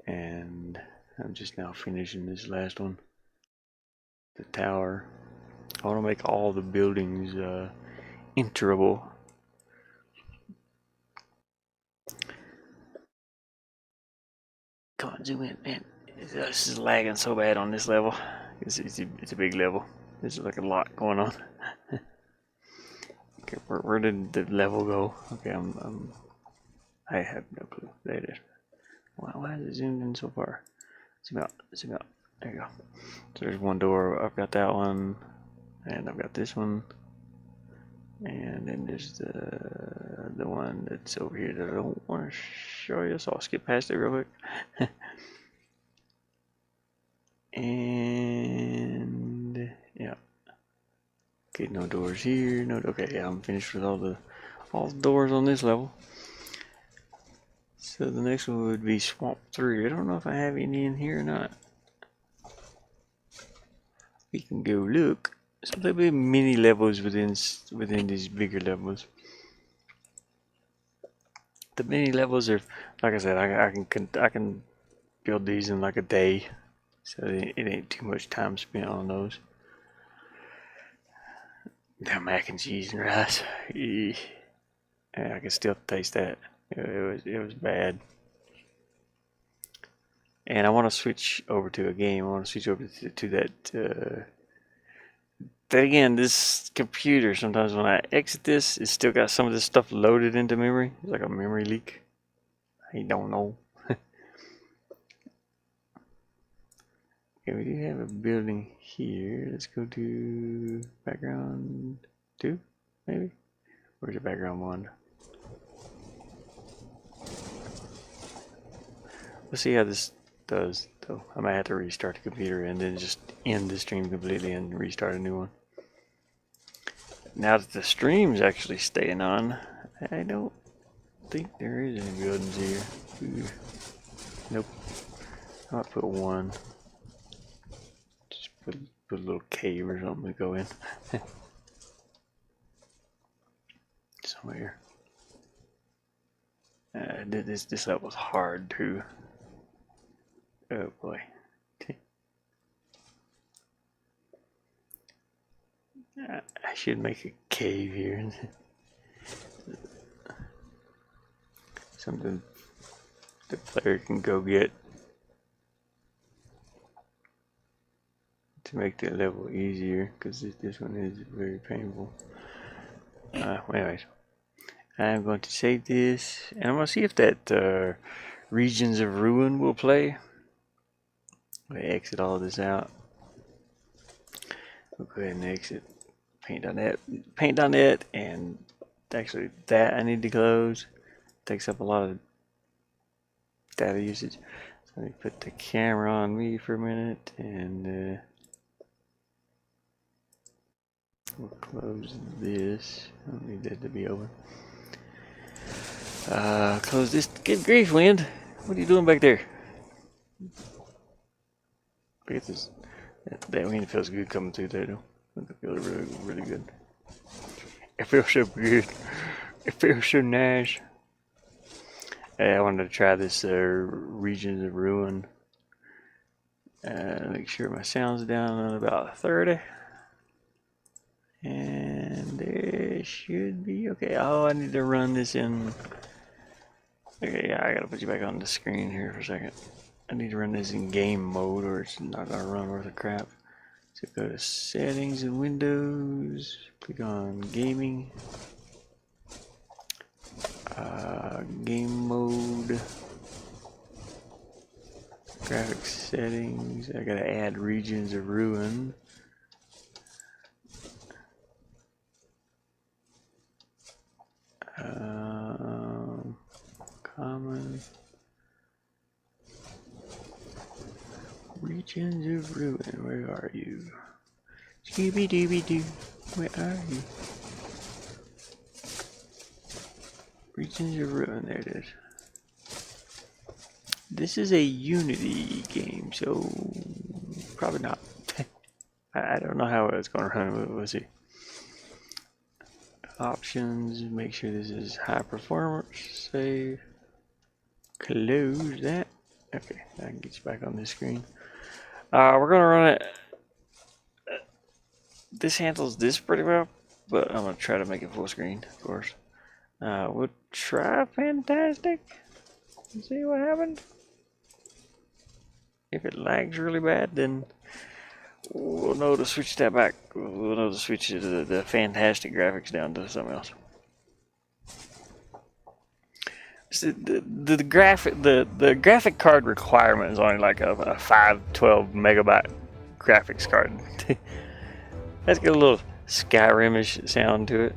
And I'm just now finishing this last one. The tower. I want to make all the buildings enterable. Come on, zoom in, man. This is lagging so bad on this level. It's a big level. There's like a lot going on. Okay, where did the level go? Okay, I have no clue. There it is. Why is it zoomed in so far? Zoom out, zoom out. There you go. So there's one door. I've got that one, and I've got this one, and then there's the one that's over here that I don't want to show you, so I'll skip past it real quick. And yeah. Okay, no doors here. No. Okay, yeah, I'm finished with all the doors on this level. So the next one would be Swamp 3. I don't know if I have any in here or not. We can go look. So there'll be mini levels within these bigger levels. The mini levels are, like I said, I can build these in like a day, so it ain't too much time spent on those. That mac and cheese and rice, yeah, I can still taste that. It was bad. And I want to switch over to a game. I want to switch over to that. But again, this computer, sometimes when I exit this, it's still got some of this stuff loaded into memory. It's like a memory leak. I don't know. Okay, we do have a building here. Let's go to background 2, maybe? Where's the background 1? Let's see how this does, though. I might have to restart the computer and then just end the stream completely and restart a new one. Now that the stream's actually staying on, I don't think there is any buildings here. Ooh. Nope. I might put 1. Just put a little cave or something to go in. Somewhere. This level's hard too. Oh boy. I should make a cave here. Something the player can go get to make the level easier, because this one is very painful. Anyways, I'm going to save this, and I'm going to see if that Regions of Ruin will play. I exit all this out. We'll go ahead and exit paint.net, and actually that I need to close. Takes up a lot of data usage. So let me put the camera on me for a minute, and we'll close this. I don't need that to be open. Close this. Good grief, wind. What are you doing back there? Look at this. That wind feels good coming through there, though. It feels really, really good. It feels so good. It feels so nice. Hey, I wanted to try this Regions of Ruin. Make sure my sound's down at about 30. And there should be okay. Oh, I need to run this in. Okay, yeah, I gotta put you back on the screen here for a second. I need to run this in game mode or it's not gonna run worth of crap. So go to settings and windows, click on gaming, game mode, graphics settings. I gotta add Regions of Ruin. Common Regions of Ruin. Where are you? Scooby Dooby Doo. Where are you? Regions of Ruin. There it is. This is a Unity game, so probably not. I don't know how it's going to run, but we'll see. Options, make sure this is high performance, save, close that. Okay, I can get you back on this screen. We're gonna run it. This handles this pretty well, but I'm gonna try to make it full screen, of course. We'll try fantastic and see what happens. If it lags really bad, then we'll know to switch that back. We'll know to switch the fantastic graphics down to something else. So the graphic card requirement is only like a 512 megabyte graphics card. That's got a little Skyrim-ish sound to it.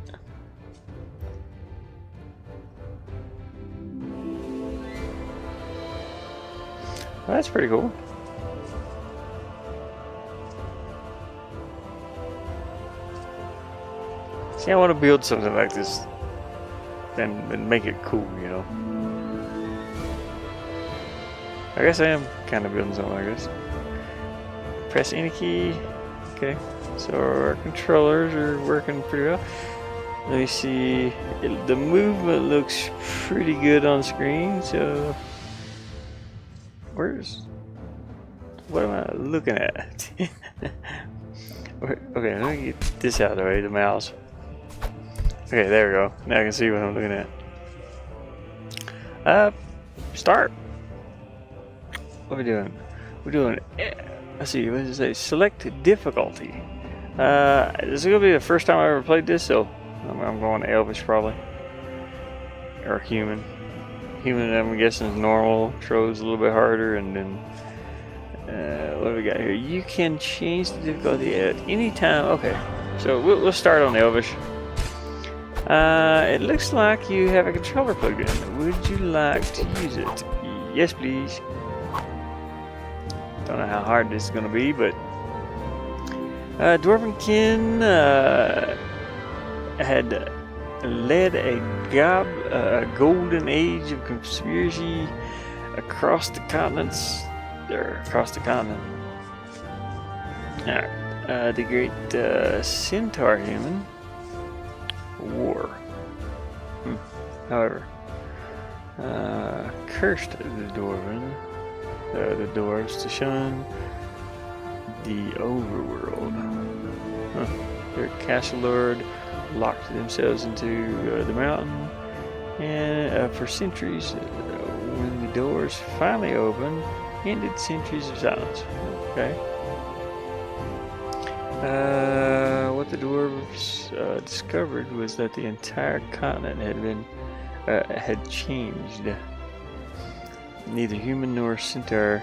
Well, that's pretty cool. See, I want to build something like this and make it cool, you know. I guess I am kind of building something like this. Press any key. Okay, so our controllers are working pretty well. Let me see. The movement looks pretty good on screen, so what am I looking at? Okay, let me get this out of the way, the mouse. Okay, there we go. Now I can see what I'm looking at. Start. What are we doing? We're doing, let's see, what does it say? Select difficulty. This is going to be the first time I ever played this, so I'm going Elvish probably. Or human. Human, I'm guessing, is normal. Tro's a little bit harder, and then what do we got here? You can change the difficulty at any time. Okay, so we'll start on Elvish. It looks like you have a controller plugged in. Would you like to use it? Yes, please. Don't know how hard this is going to be, but Dwarvenkin had led a golden age of conspiracy across the continents. Across the continent. The great Centaur human war. However, cursed the dwarves to shun the overworld. Their castle lord locked themselves into the mountain, and for centuries, when the doors finally opened, ended centuries of silence. Okay. What the dwarves discovered was that the entire continent had changed. Neither human nor centaur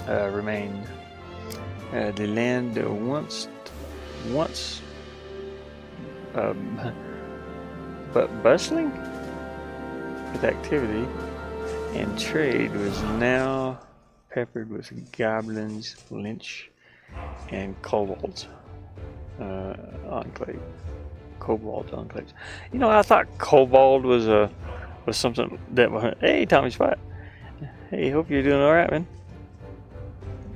remained. The land once but bustling with activity and trade was now peppered with goblins, lynch, and kobolds. Enclave. Cobalt on place. You know, I thought Cobalt was something that. Hey, Tommy Spot. Hey, hope you're doing all right, man.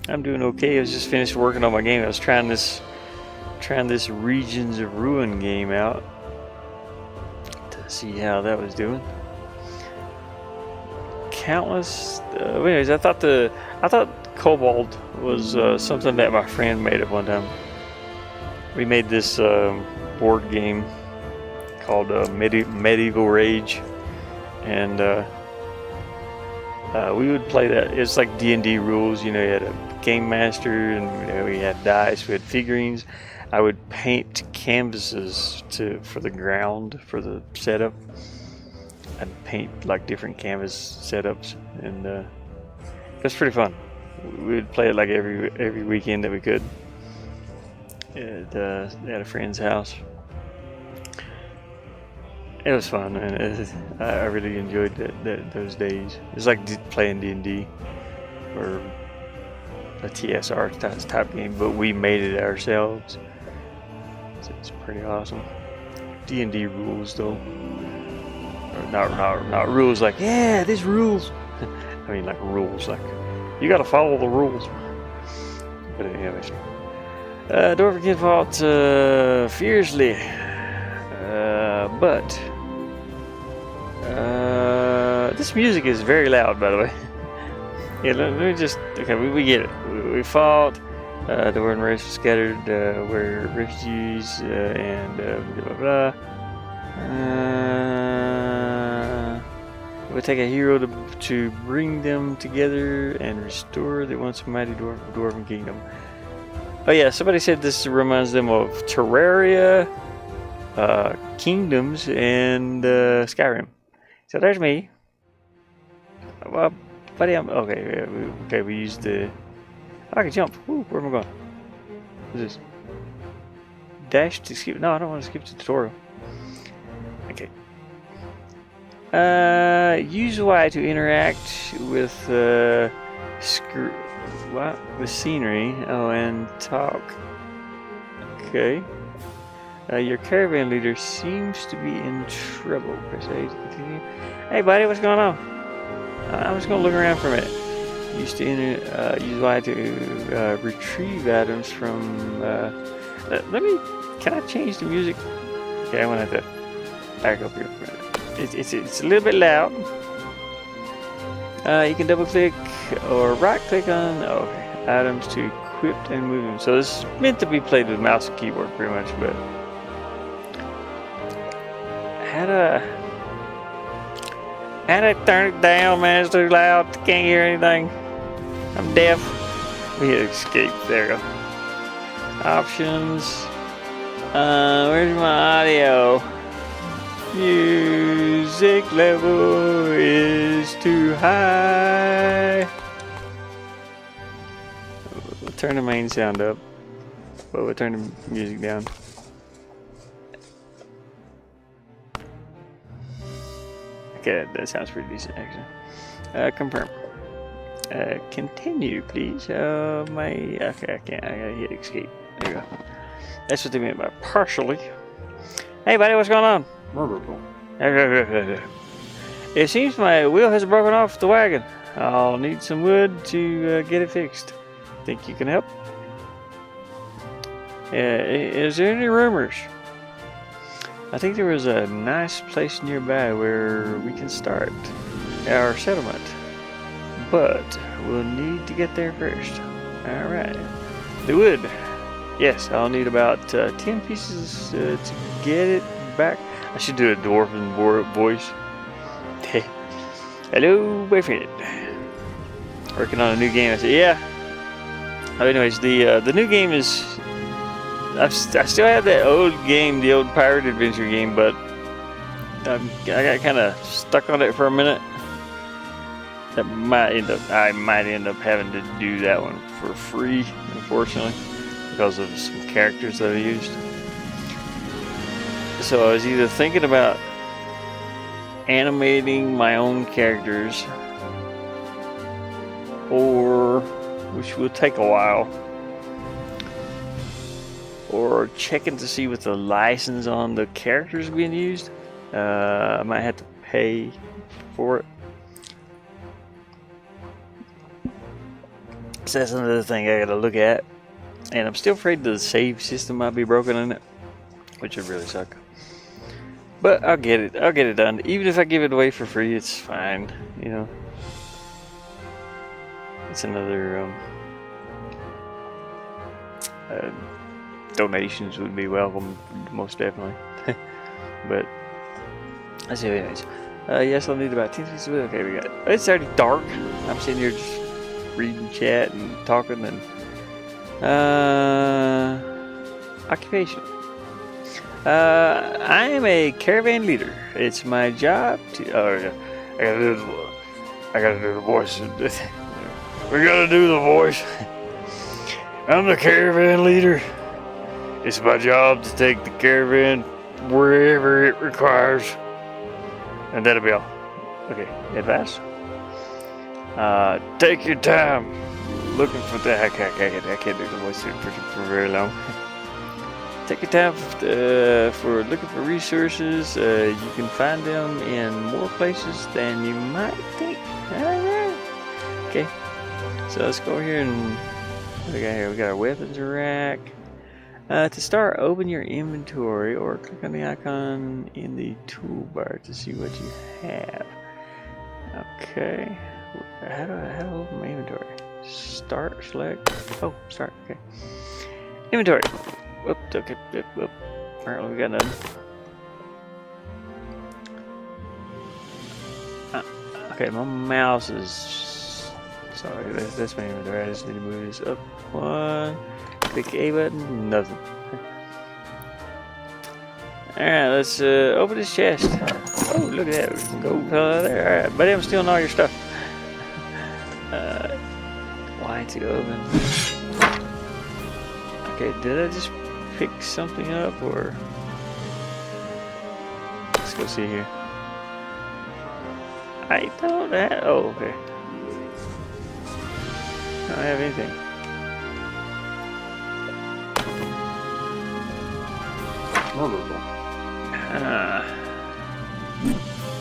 I'm doing okay. I was just finished working on my game. I was trying this Regions of Ruin game out to see how that was doing. Countless. Anyways, I thought Cobalt was something that my friend made at one time. We made this board game called Medieval Rage, and we would play that. It's like D&D rules. You know, you had a game master, and we had dice, we had figurines. I would paint canvases for the ground for the setup. I'd paint like different canvas setups, and it was pretty fun. We would play it like every weekend that we could at a friend's house. It was fun, and I really enjoyed those days. It's like playing D&D or a TSR type game, but we made it ourselves. So it's pretty awesome. D&D rules, though. Or not rules like, yeah, this rules. I mean, like rules, like you gotta follow the rules. But anyways, don't forget fought fiercely, but this music is very loud, by the way. Yeah, let me just, okay, we get it. We fought, the word race was scattered, where refugees, and blah, blah, blah. It would take a hero to bring them together and restore the once mighty dwarven kingdom. Oh yeah, somebody said this reminds them of Terraria, Kingdoms, and Skyrim. So there's me. Well, buddy, okay. We used the. I can jump. Woo, where am I going? What's this? Dash to skip. No, I don't want to skip the tutorial. Okay. Use Y to interact with with scenery. Oh, and talk. Okay. Your caravan leader seems to be in trouble. Press A to continue. Hey, buddy, what's going on? I'm just gonna look around for a minute. Use Y to retrieve items from. Can I change the music? Okay, I'm gonna have to back up here for a minute. It's a little bit loud. You can double click or right click on items to equip and move them. So this is meant to be played with mouse and keyboard pretty much, but how to turn it down, man? It's too loud. Can't hear anything. I'm deaf. We hit escape. There we go. Options. Where's my audio? Music level is too high. We'll turn the main sound up, but we'll turn the music down. Okay, that sounds pretty decent, actually. Confirm. Continue, please. Okay, I can't. I gotta hit escape. There you go. That's what they meant by partially. Hey, buddy, what's going on? It seems my wheel has broken off the wagon. I'll need some wood to get it fixed. Think you can help? Is there any rumors? I think there was a nice place nearby where we can start our settlement, but we'll need to get there first. Alright. The wood. Yes, I'll need about 10 pieces to get it back. I should do a dwarven voice. Hello, boyfriend. Working on a new game. I said, yeah. Oh, anyways, the new game is. I still have that old game, the old pirate adventure game, but I got kind of stuck on it for a minute. I might end up having to do that one for free, unfortunately, because of some characters that I used. So I was either thinking about animating my own characters, or, which will take a while, or checking to see what the license on the characters being used. I might have to pay for it. So that's another thing I gotta look at. And I'm still afraid the save system might be broken in it, which would really suck. But I'll get it. I'll get it done. Even if I give it away for free, it's fine. You know, it's another donations would be welcome, most definitely. But let's see. Anyways, yes, I'll need about 10 pieces of wood. Okay, we got it. It's already dark. I'm sitting here just reading chat and talking and occupation. I am a caravan leader. It's my job to. I gotta do the voice. We gotta do the voice. I'm the caravan leader. It's my job to take the caravan wherever it requires. And that'll be all. Okay, advice? Take your time looking for that. I can't do the voice for very long. Take your time for looking for resources. You can find them in more places than you might think. Okay, so let's go here and what do we got here? We got our weapons rack. To start, open your inventory or click on the icon in the toolbar to see what you have. Okay, how do I open my inventory? Start, select. Oh, start. Okay, inventory. Whoop, okay, whoop. Alright, we got nothing. Okay, my mouse is. Sorry, that's my inventory. I just need to move this up one. Click A button, nothing. Alright, let's open this chest. Oh, look at that. There's some gold fell out there. Alright, buddy, I'm stealing all your stuff. Why to open? Okay, did I just pick something up or? Let's go see here. I don't have. Oh, okay. I don't have anything.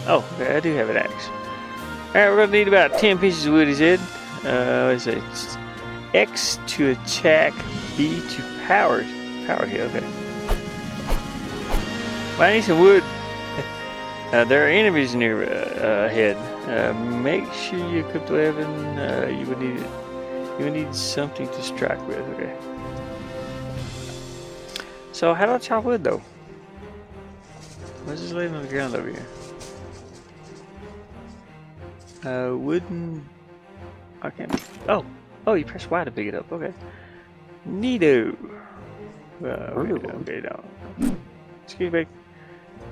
Oh, okay, I do have an axe. Alright, we're gonna need about 10 pieces of wood, he said. Let's see. X to attack, B to power hit, okay. Well, I need some wood. There are enemies near ahead. Make sure you equip the weapon. You would need something to strike with, okay. So how do I chop wood though? What's this laying on the ground over here? Wooden. I can't. Oh, you press Y to pick it up. Okay. Neato. Okay, no. Excuse me.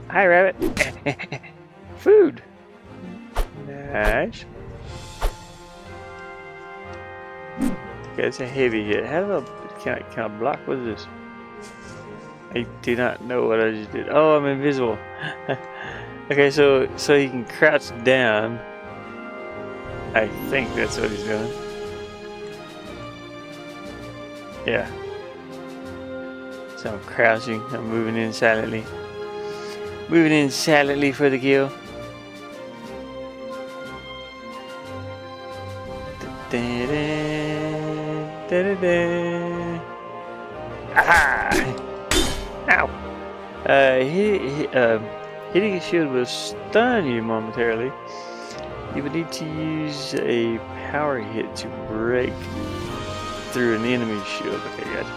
Hi, rabbit. Food. Nice. Okay, it's a heavy hit. How do I can I block? What is this? I do not know what I just did. Oh, I'm invisible. Okay, so he can crouch down. I think that's what he's doing. Yeah. So I'm crouching. I'm moving in silently. Moving in silently for the kill. Aha! Ow! Hitting a shield will stun you momentarily. You would need to use a power hit to break through an enemy's shield. Okay, gotcha.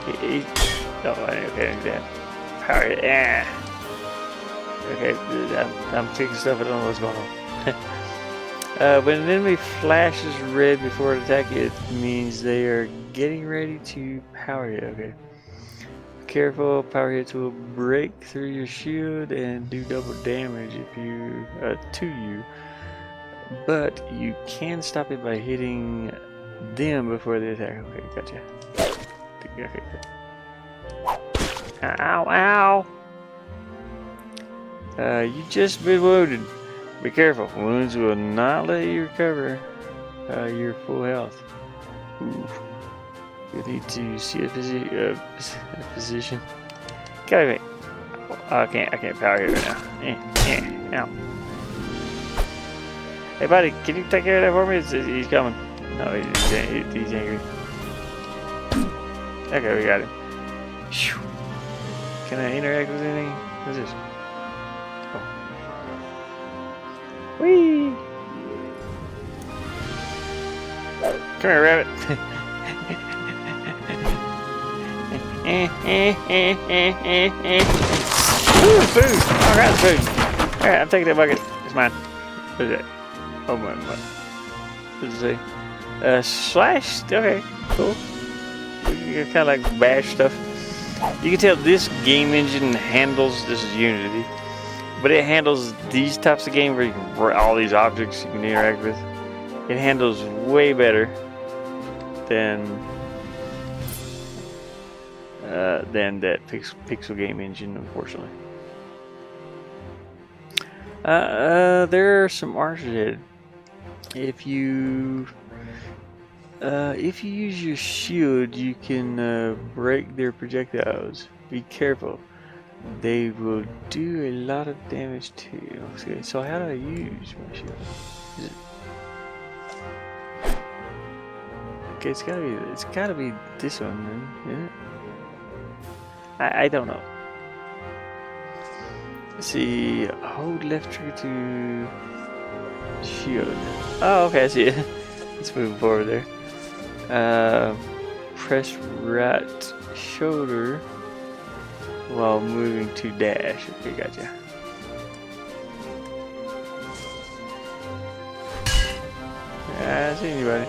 Okay, yeah. Power hit. Okay, I'm picking stuff. I don't know what's going on. When an enemy flashes red before an attack, it means they are getting ready to power hit. Okay. Careful, power hits will break through your shield and do double damage if you to you. But you can stop it by hitting them before they attack. Okay, gotcha. Okay, good. Ow, ow! You just been wounded. Be careful. Wounds will not let you recover your full health. Ooh. You need to see a position. Gotta wait. Oh, I can't power here right now. Ow. Hey buddy, can you take care of that for me? He's coming. No, he's angry. Okay, we got him. Whew. Can I interact with anything? What's this? Oh. Whee! Come here, rabbit. Ooh, food! All right, food. All right, I'm taking that bucket. It's mine. What is that? Oh my! What does it say? Slash. Okay, cool. You kind of like bash stuff. You can tell this game engine handles. This is Unity, but it handles these types of games where you can all these objects you can interact with. It handles way better than that pixel game engine, unfortunately. There are some archers ahead. If you use your shield, you can break their projectiles. Be careful; they will do a lot of damage to you. Okay, so how do I use my shield? Is it... Okay, it's gotta be this one then, isn't it? I don't know. Let's see, hold left trigger to shield. Oh, okay, I see it. Let's move forward there. Press right shoulder while moving to dash. Okay, gotcha. I see anybody.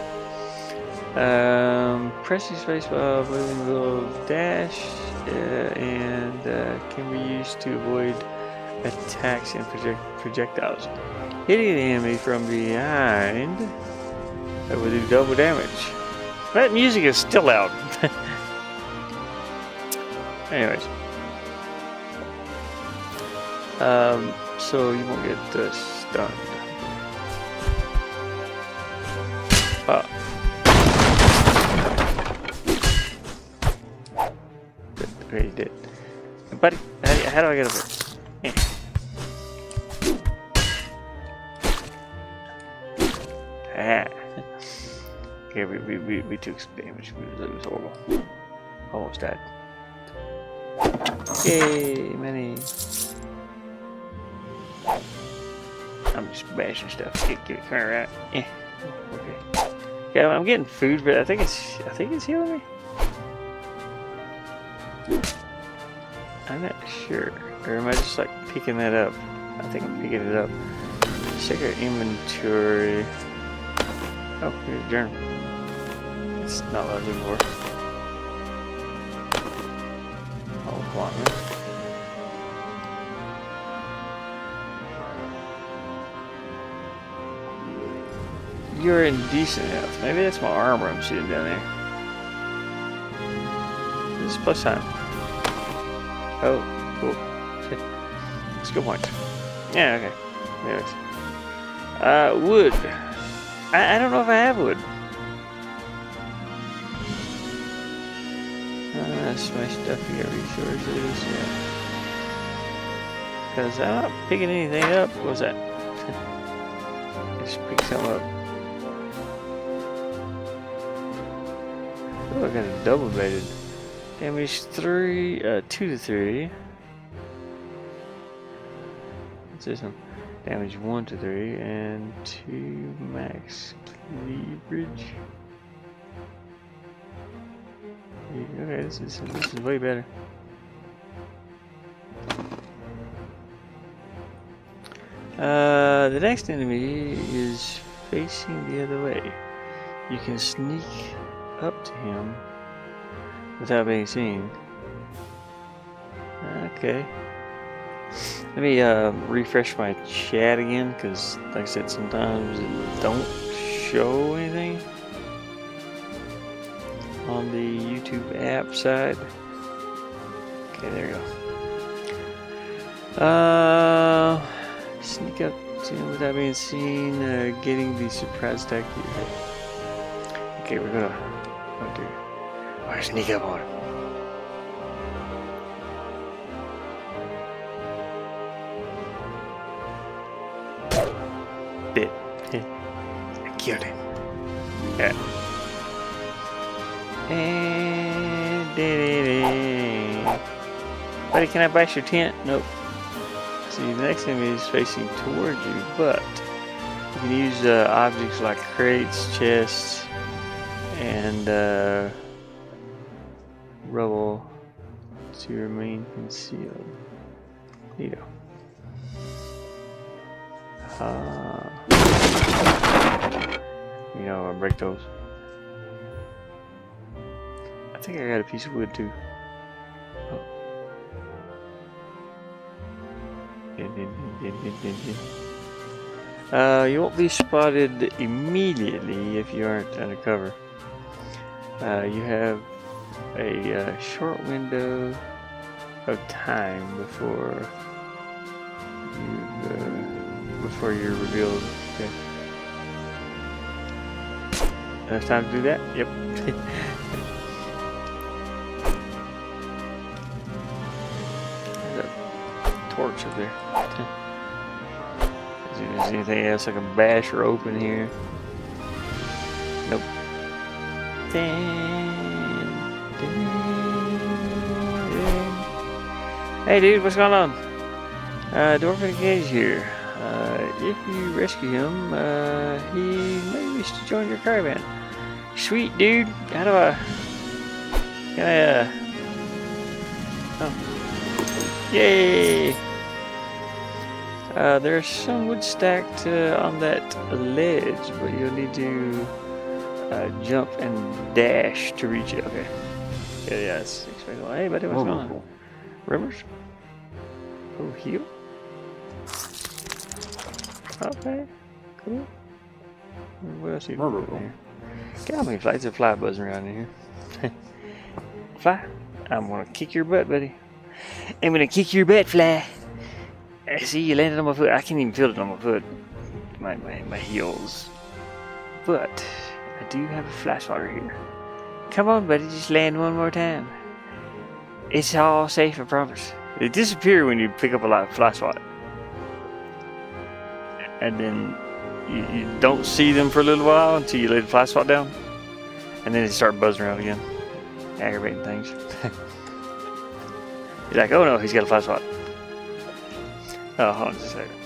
Press the space while moving the dash, and can be used to avoid attacks and projectiles. Hitting the enemy from behind that will do double damage. That music is still loud. Anyways, so you won't get stunned. Okay, he did. Buddy, how do I get over there? Okay, we took some damage. It was horrible. Almost died. Yay, many. I'm just bashing stuff. Get it, come here, right? Okay. Yeah, I'm getting food, but I think it's healing me. I'm not sure. Or am I just like picking that up? I think I'm picking it up. Check our inventory. Oh, here's a journal. It's not what I was looking for. Oh, come on, man. You're in decent health. Maybe that's my armor I'm shooting down there. This is plus time. Oh, cool. It's a good point. Yeah, okay. Anyways. Wood. I don't know if I have wood. Smash stuff here, resources. Yeah. Because I'm not picking anything up. What was that? Just pick some up. Oh, I got a double baited. Damage 2 to 3. What's this one? Damage 1 to 3 and 2 max cleavage. Okay, this is way better. The next enemy is facing the other way. You can sneak up to him without being seen. Okay. Let me refresh my chat again, because like I said, sometimes it don't show anything on the YouTube app side. Okay, there we go. Sneak up to him without being seen, getting the surprise attack. Okay, we're gonna. Oh dear. Or sneak up on him. Bit. I killed him. Yeah. And buddy, can I bash your tent? Nope. See, the next enemy is facing towards you, but you can use objects like crates, chests, and rubble to remain concealed. Neato. You know, I'll break those. I think I got a piece of wood too. Oh. You won't be spotted immediately if you aren't undercover. You have a short window of time before you're revealed. Okay. Enough time to do that? Yep. There's a torch up there. Is there anything else I can bash or open here? Nope. Hey dude, what's going on? Dwarf Engage here. If you rescue him, he may wish to join your caravan. Sweet dude, how do I... Can I, oh. Yay! There's some wood stacked on that ledge, but you'll need to jump and dash to reach it. Okay. Yeah, that's expectable. Hey buddy, what's going on? Rumors? Oh, heal? Okay, cool. What else you doing here? Get how many flights of fly buzzing around in here? Fly? I'm gonna kick your butt, buddy. I'm gonna kick your butt, fly. I see you landed on my foot. I can't even feel it on my foot. My heels. But I do have a fly swatter here. Come on, buddy, just land one more time. It's all safe, I promise. They disappear when you pick up a lot of fly swat. And then you don't see them for a little while until you lay the fly swat down. And then they start buzzing around again. Aggravating things. You're like, oh no, he's got a fly swat. Oh, hold on just a second.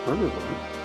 heard of them.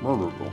Memorable.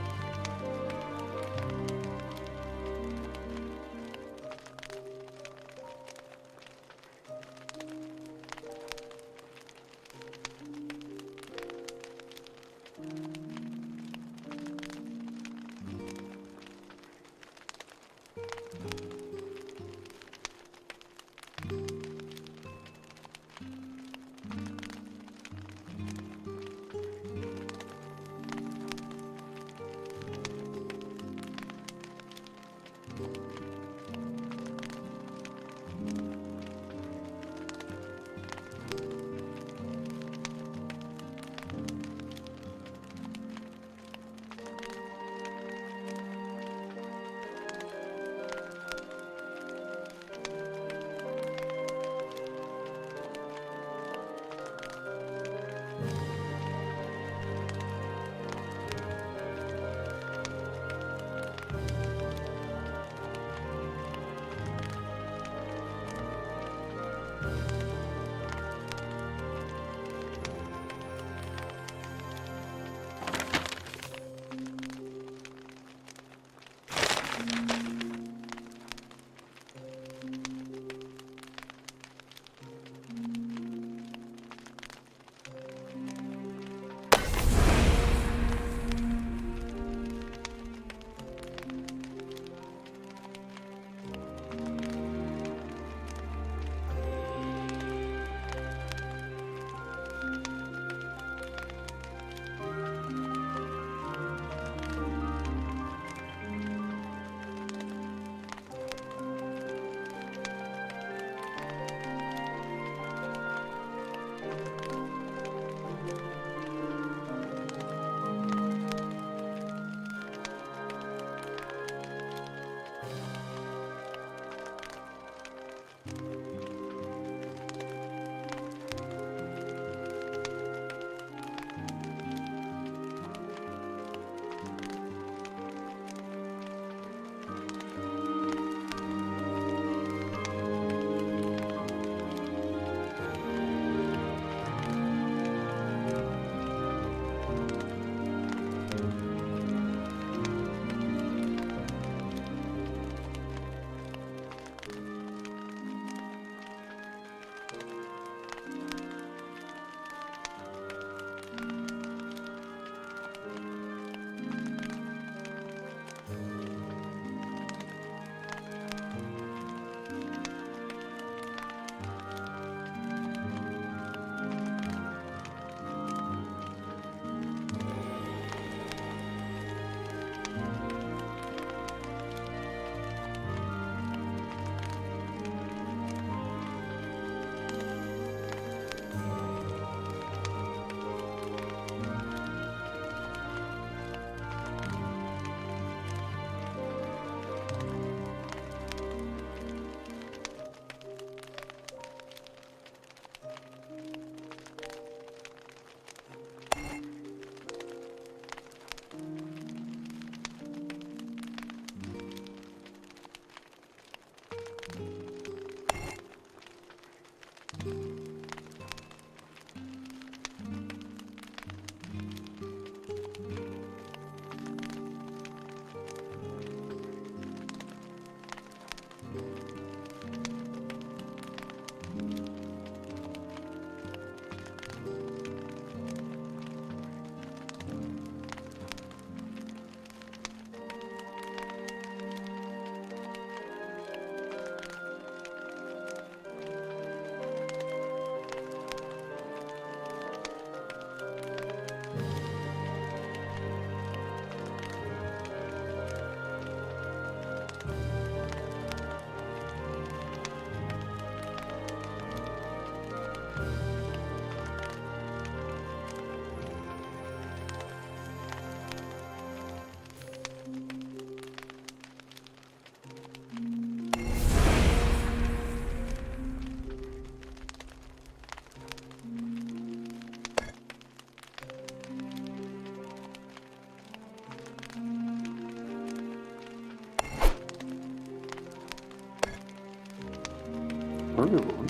Murderer.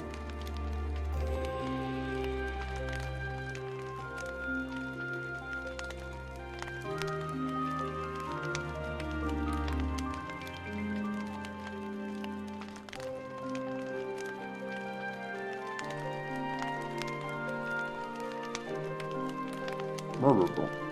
Murderer.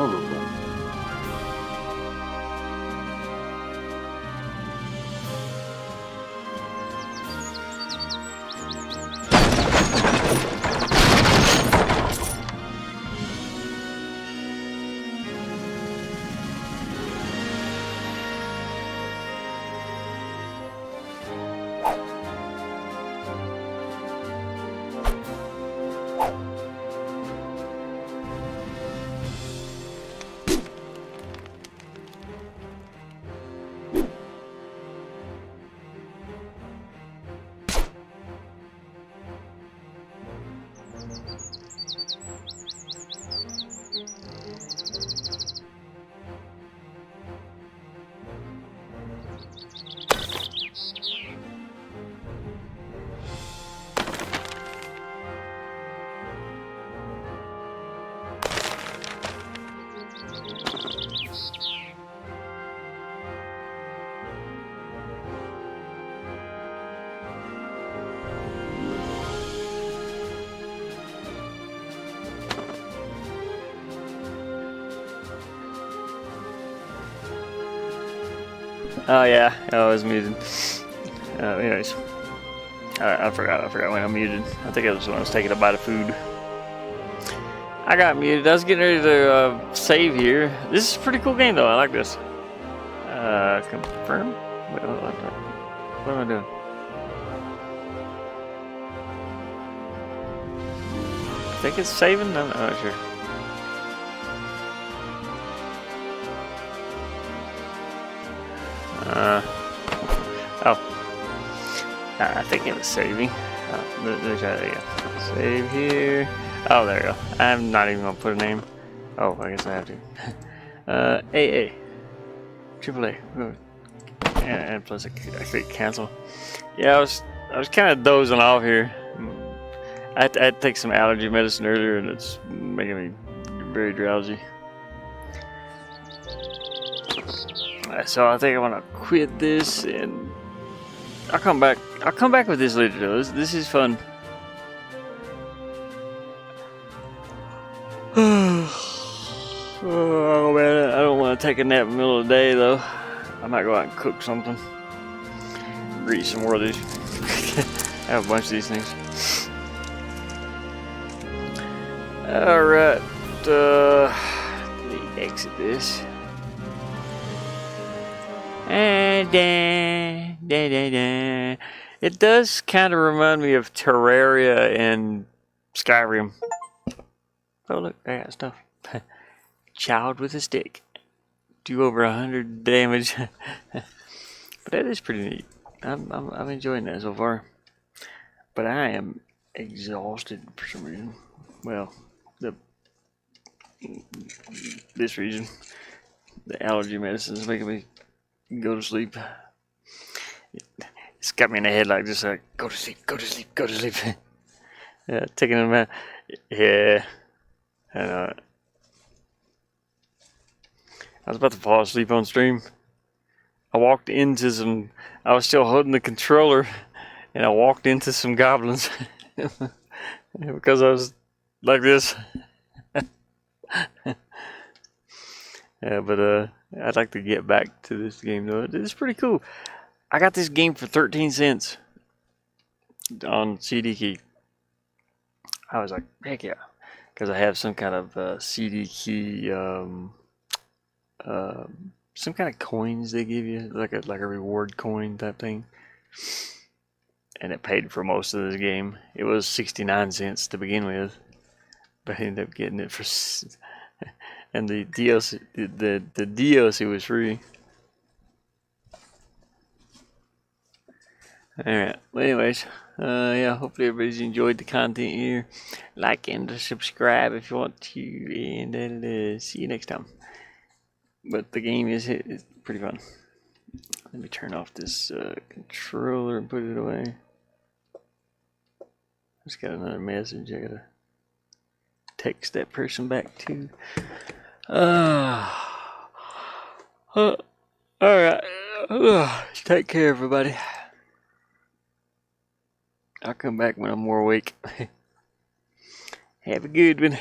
Probably. Oh yeah, I was muted. Anyways, I forgot when I'm muted. I think it was when I was taking a bite of food. I got muted. I was getting ready to save here. This is a pretty cool game though. I like this. Confirm. Wait, what am I doing? I think it's saving. I'm not sure. I think it was saving. Let's try that again. Save here. Oh, there we go. I'm not even gonna put a name. Oh, I guess I have to. AA. AAA. And plus I click cancel. Yeah, I was kind of dozing off here. I had to take some allergy medicine earlier, and it's making me very drowsy. So I think I want to quit this, and I'll come back. I'll come back with this later, though. This is fun. Oh man, I don't want to take a nap in the middle of the day though. I might go out and cook something. Read some more of these. I have a bunch of these things. Alright, let me exit this. It does kind of remind me of Terraria and Skyrim. Oh look, I got stuff. Child with a stick. Do over 100 damage. But that is pretty neat. I'm enjoying that so far. But I am exhausted for some reason. Well, this reason. The allergy medicine is making me go to sleep. It's got me in the head like just like go to sleep, go to sleep, go to sleep. Yeah, taking them out. Yeah. I was about to fall asleep on stream. I walked into some. I was still holding the controller, and I walked into some goblins because I was like this. Yeah, but I'd like to get back to this game though. It's pretty cool. I got this game for 13 cents on CD key. I was like, heck yeah, because I have some kind of CD key, some kind of coins they give you, like a reward coin type thing. And it paid for most of this game. It was 69 cents to begin with, but I ended up getting it for. And the DLC, the DLC was free. Alright, well anyways, yeah, hopefully everybody's enjoyed the content here. Like and subscribe if you want to, and see you next time. But the game is pretty fun. Let me turn off this controller and put it away. Just got another message I gotta text that person back to. Alright. Take care, everybody. I'll come back when I'm more awake. Have a good one.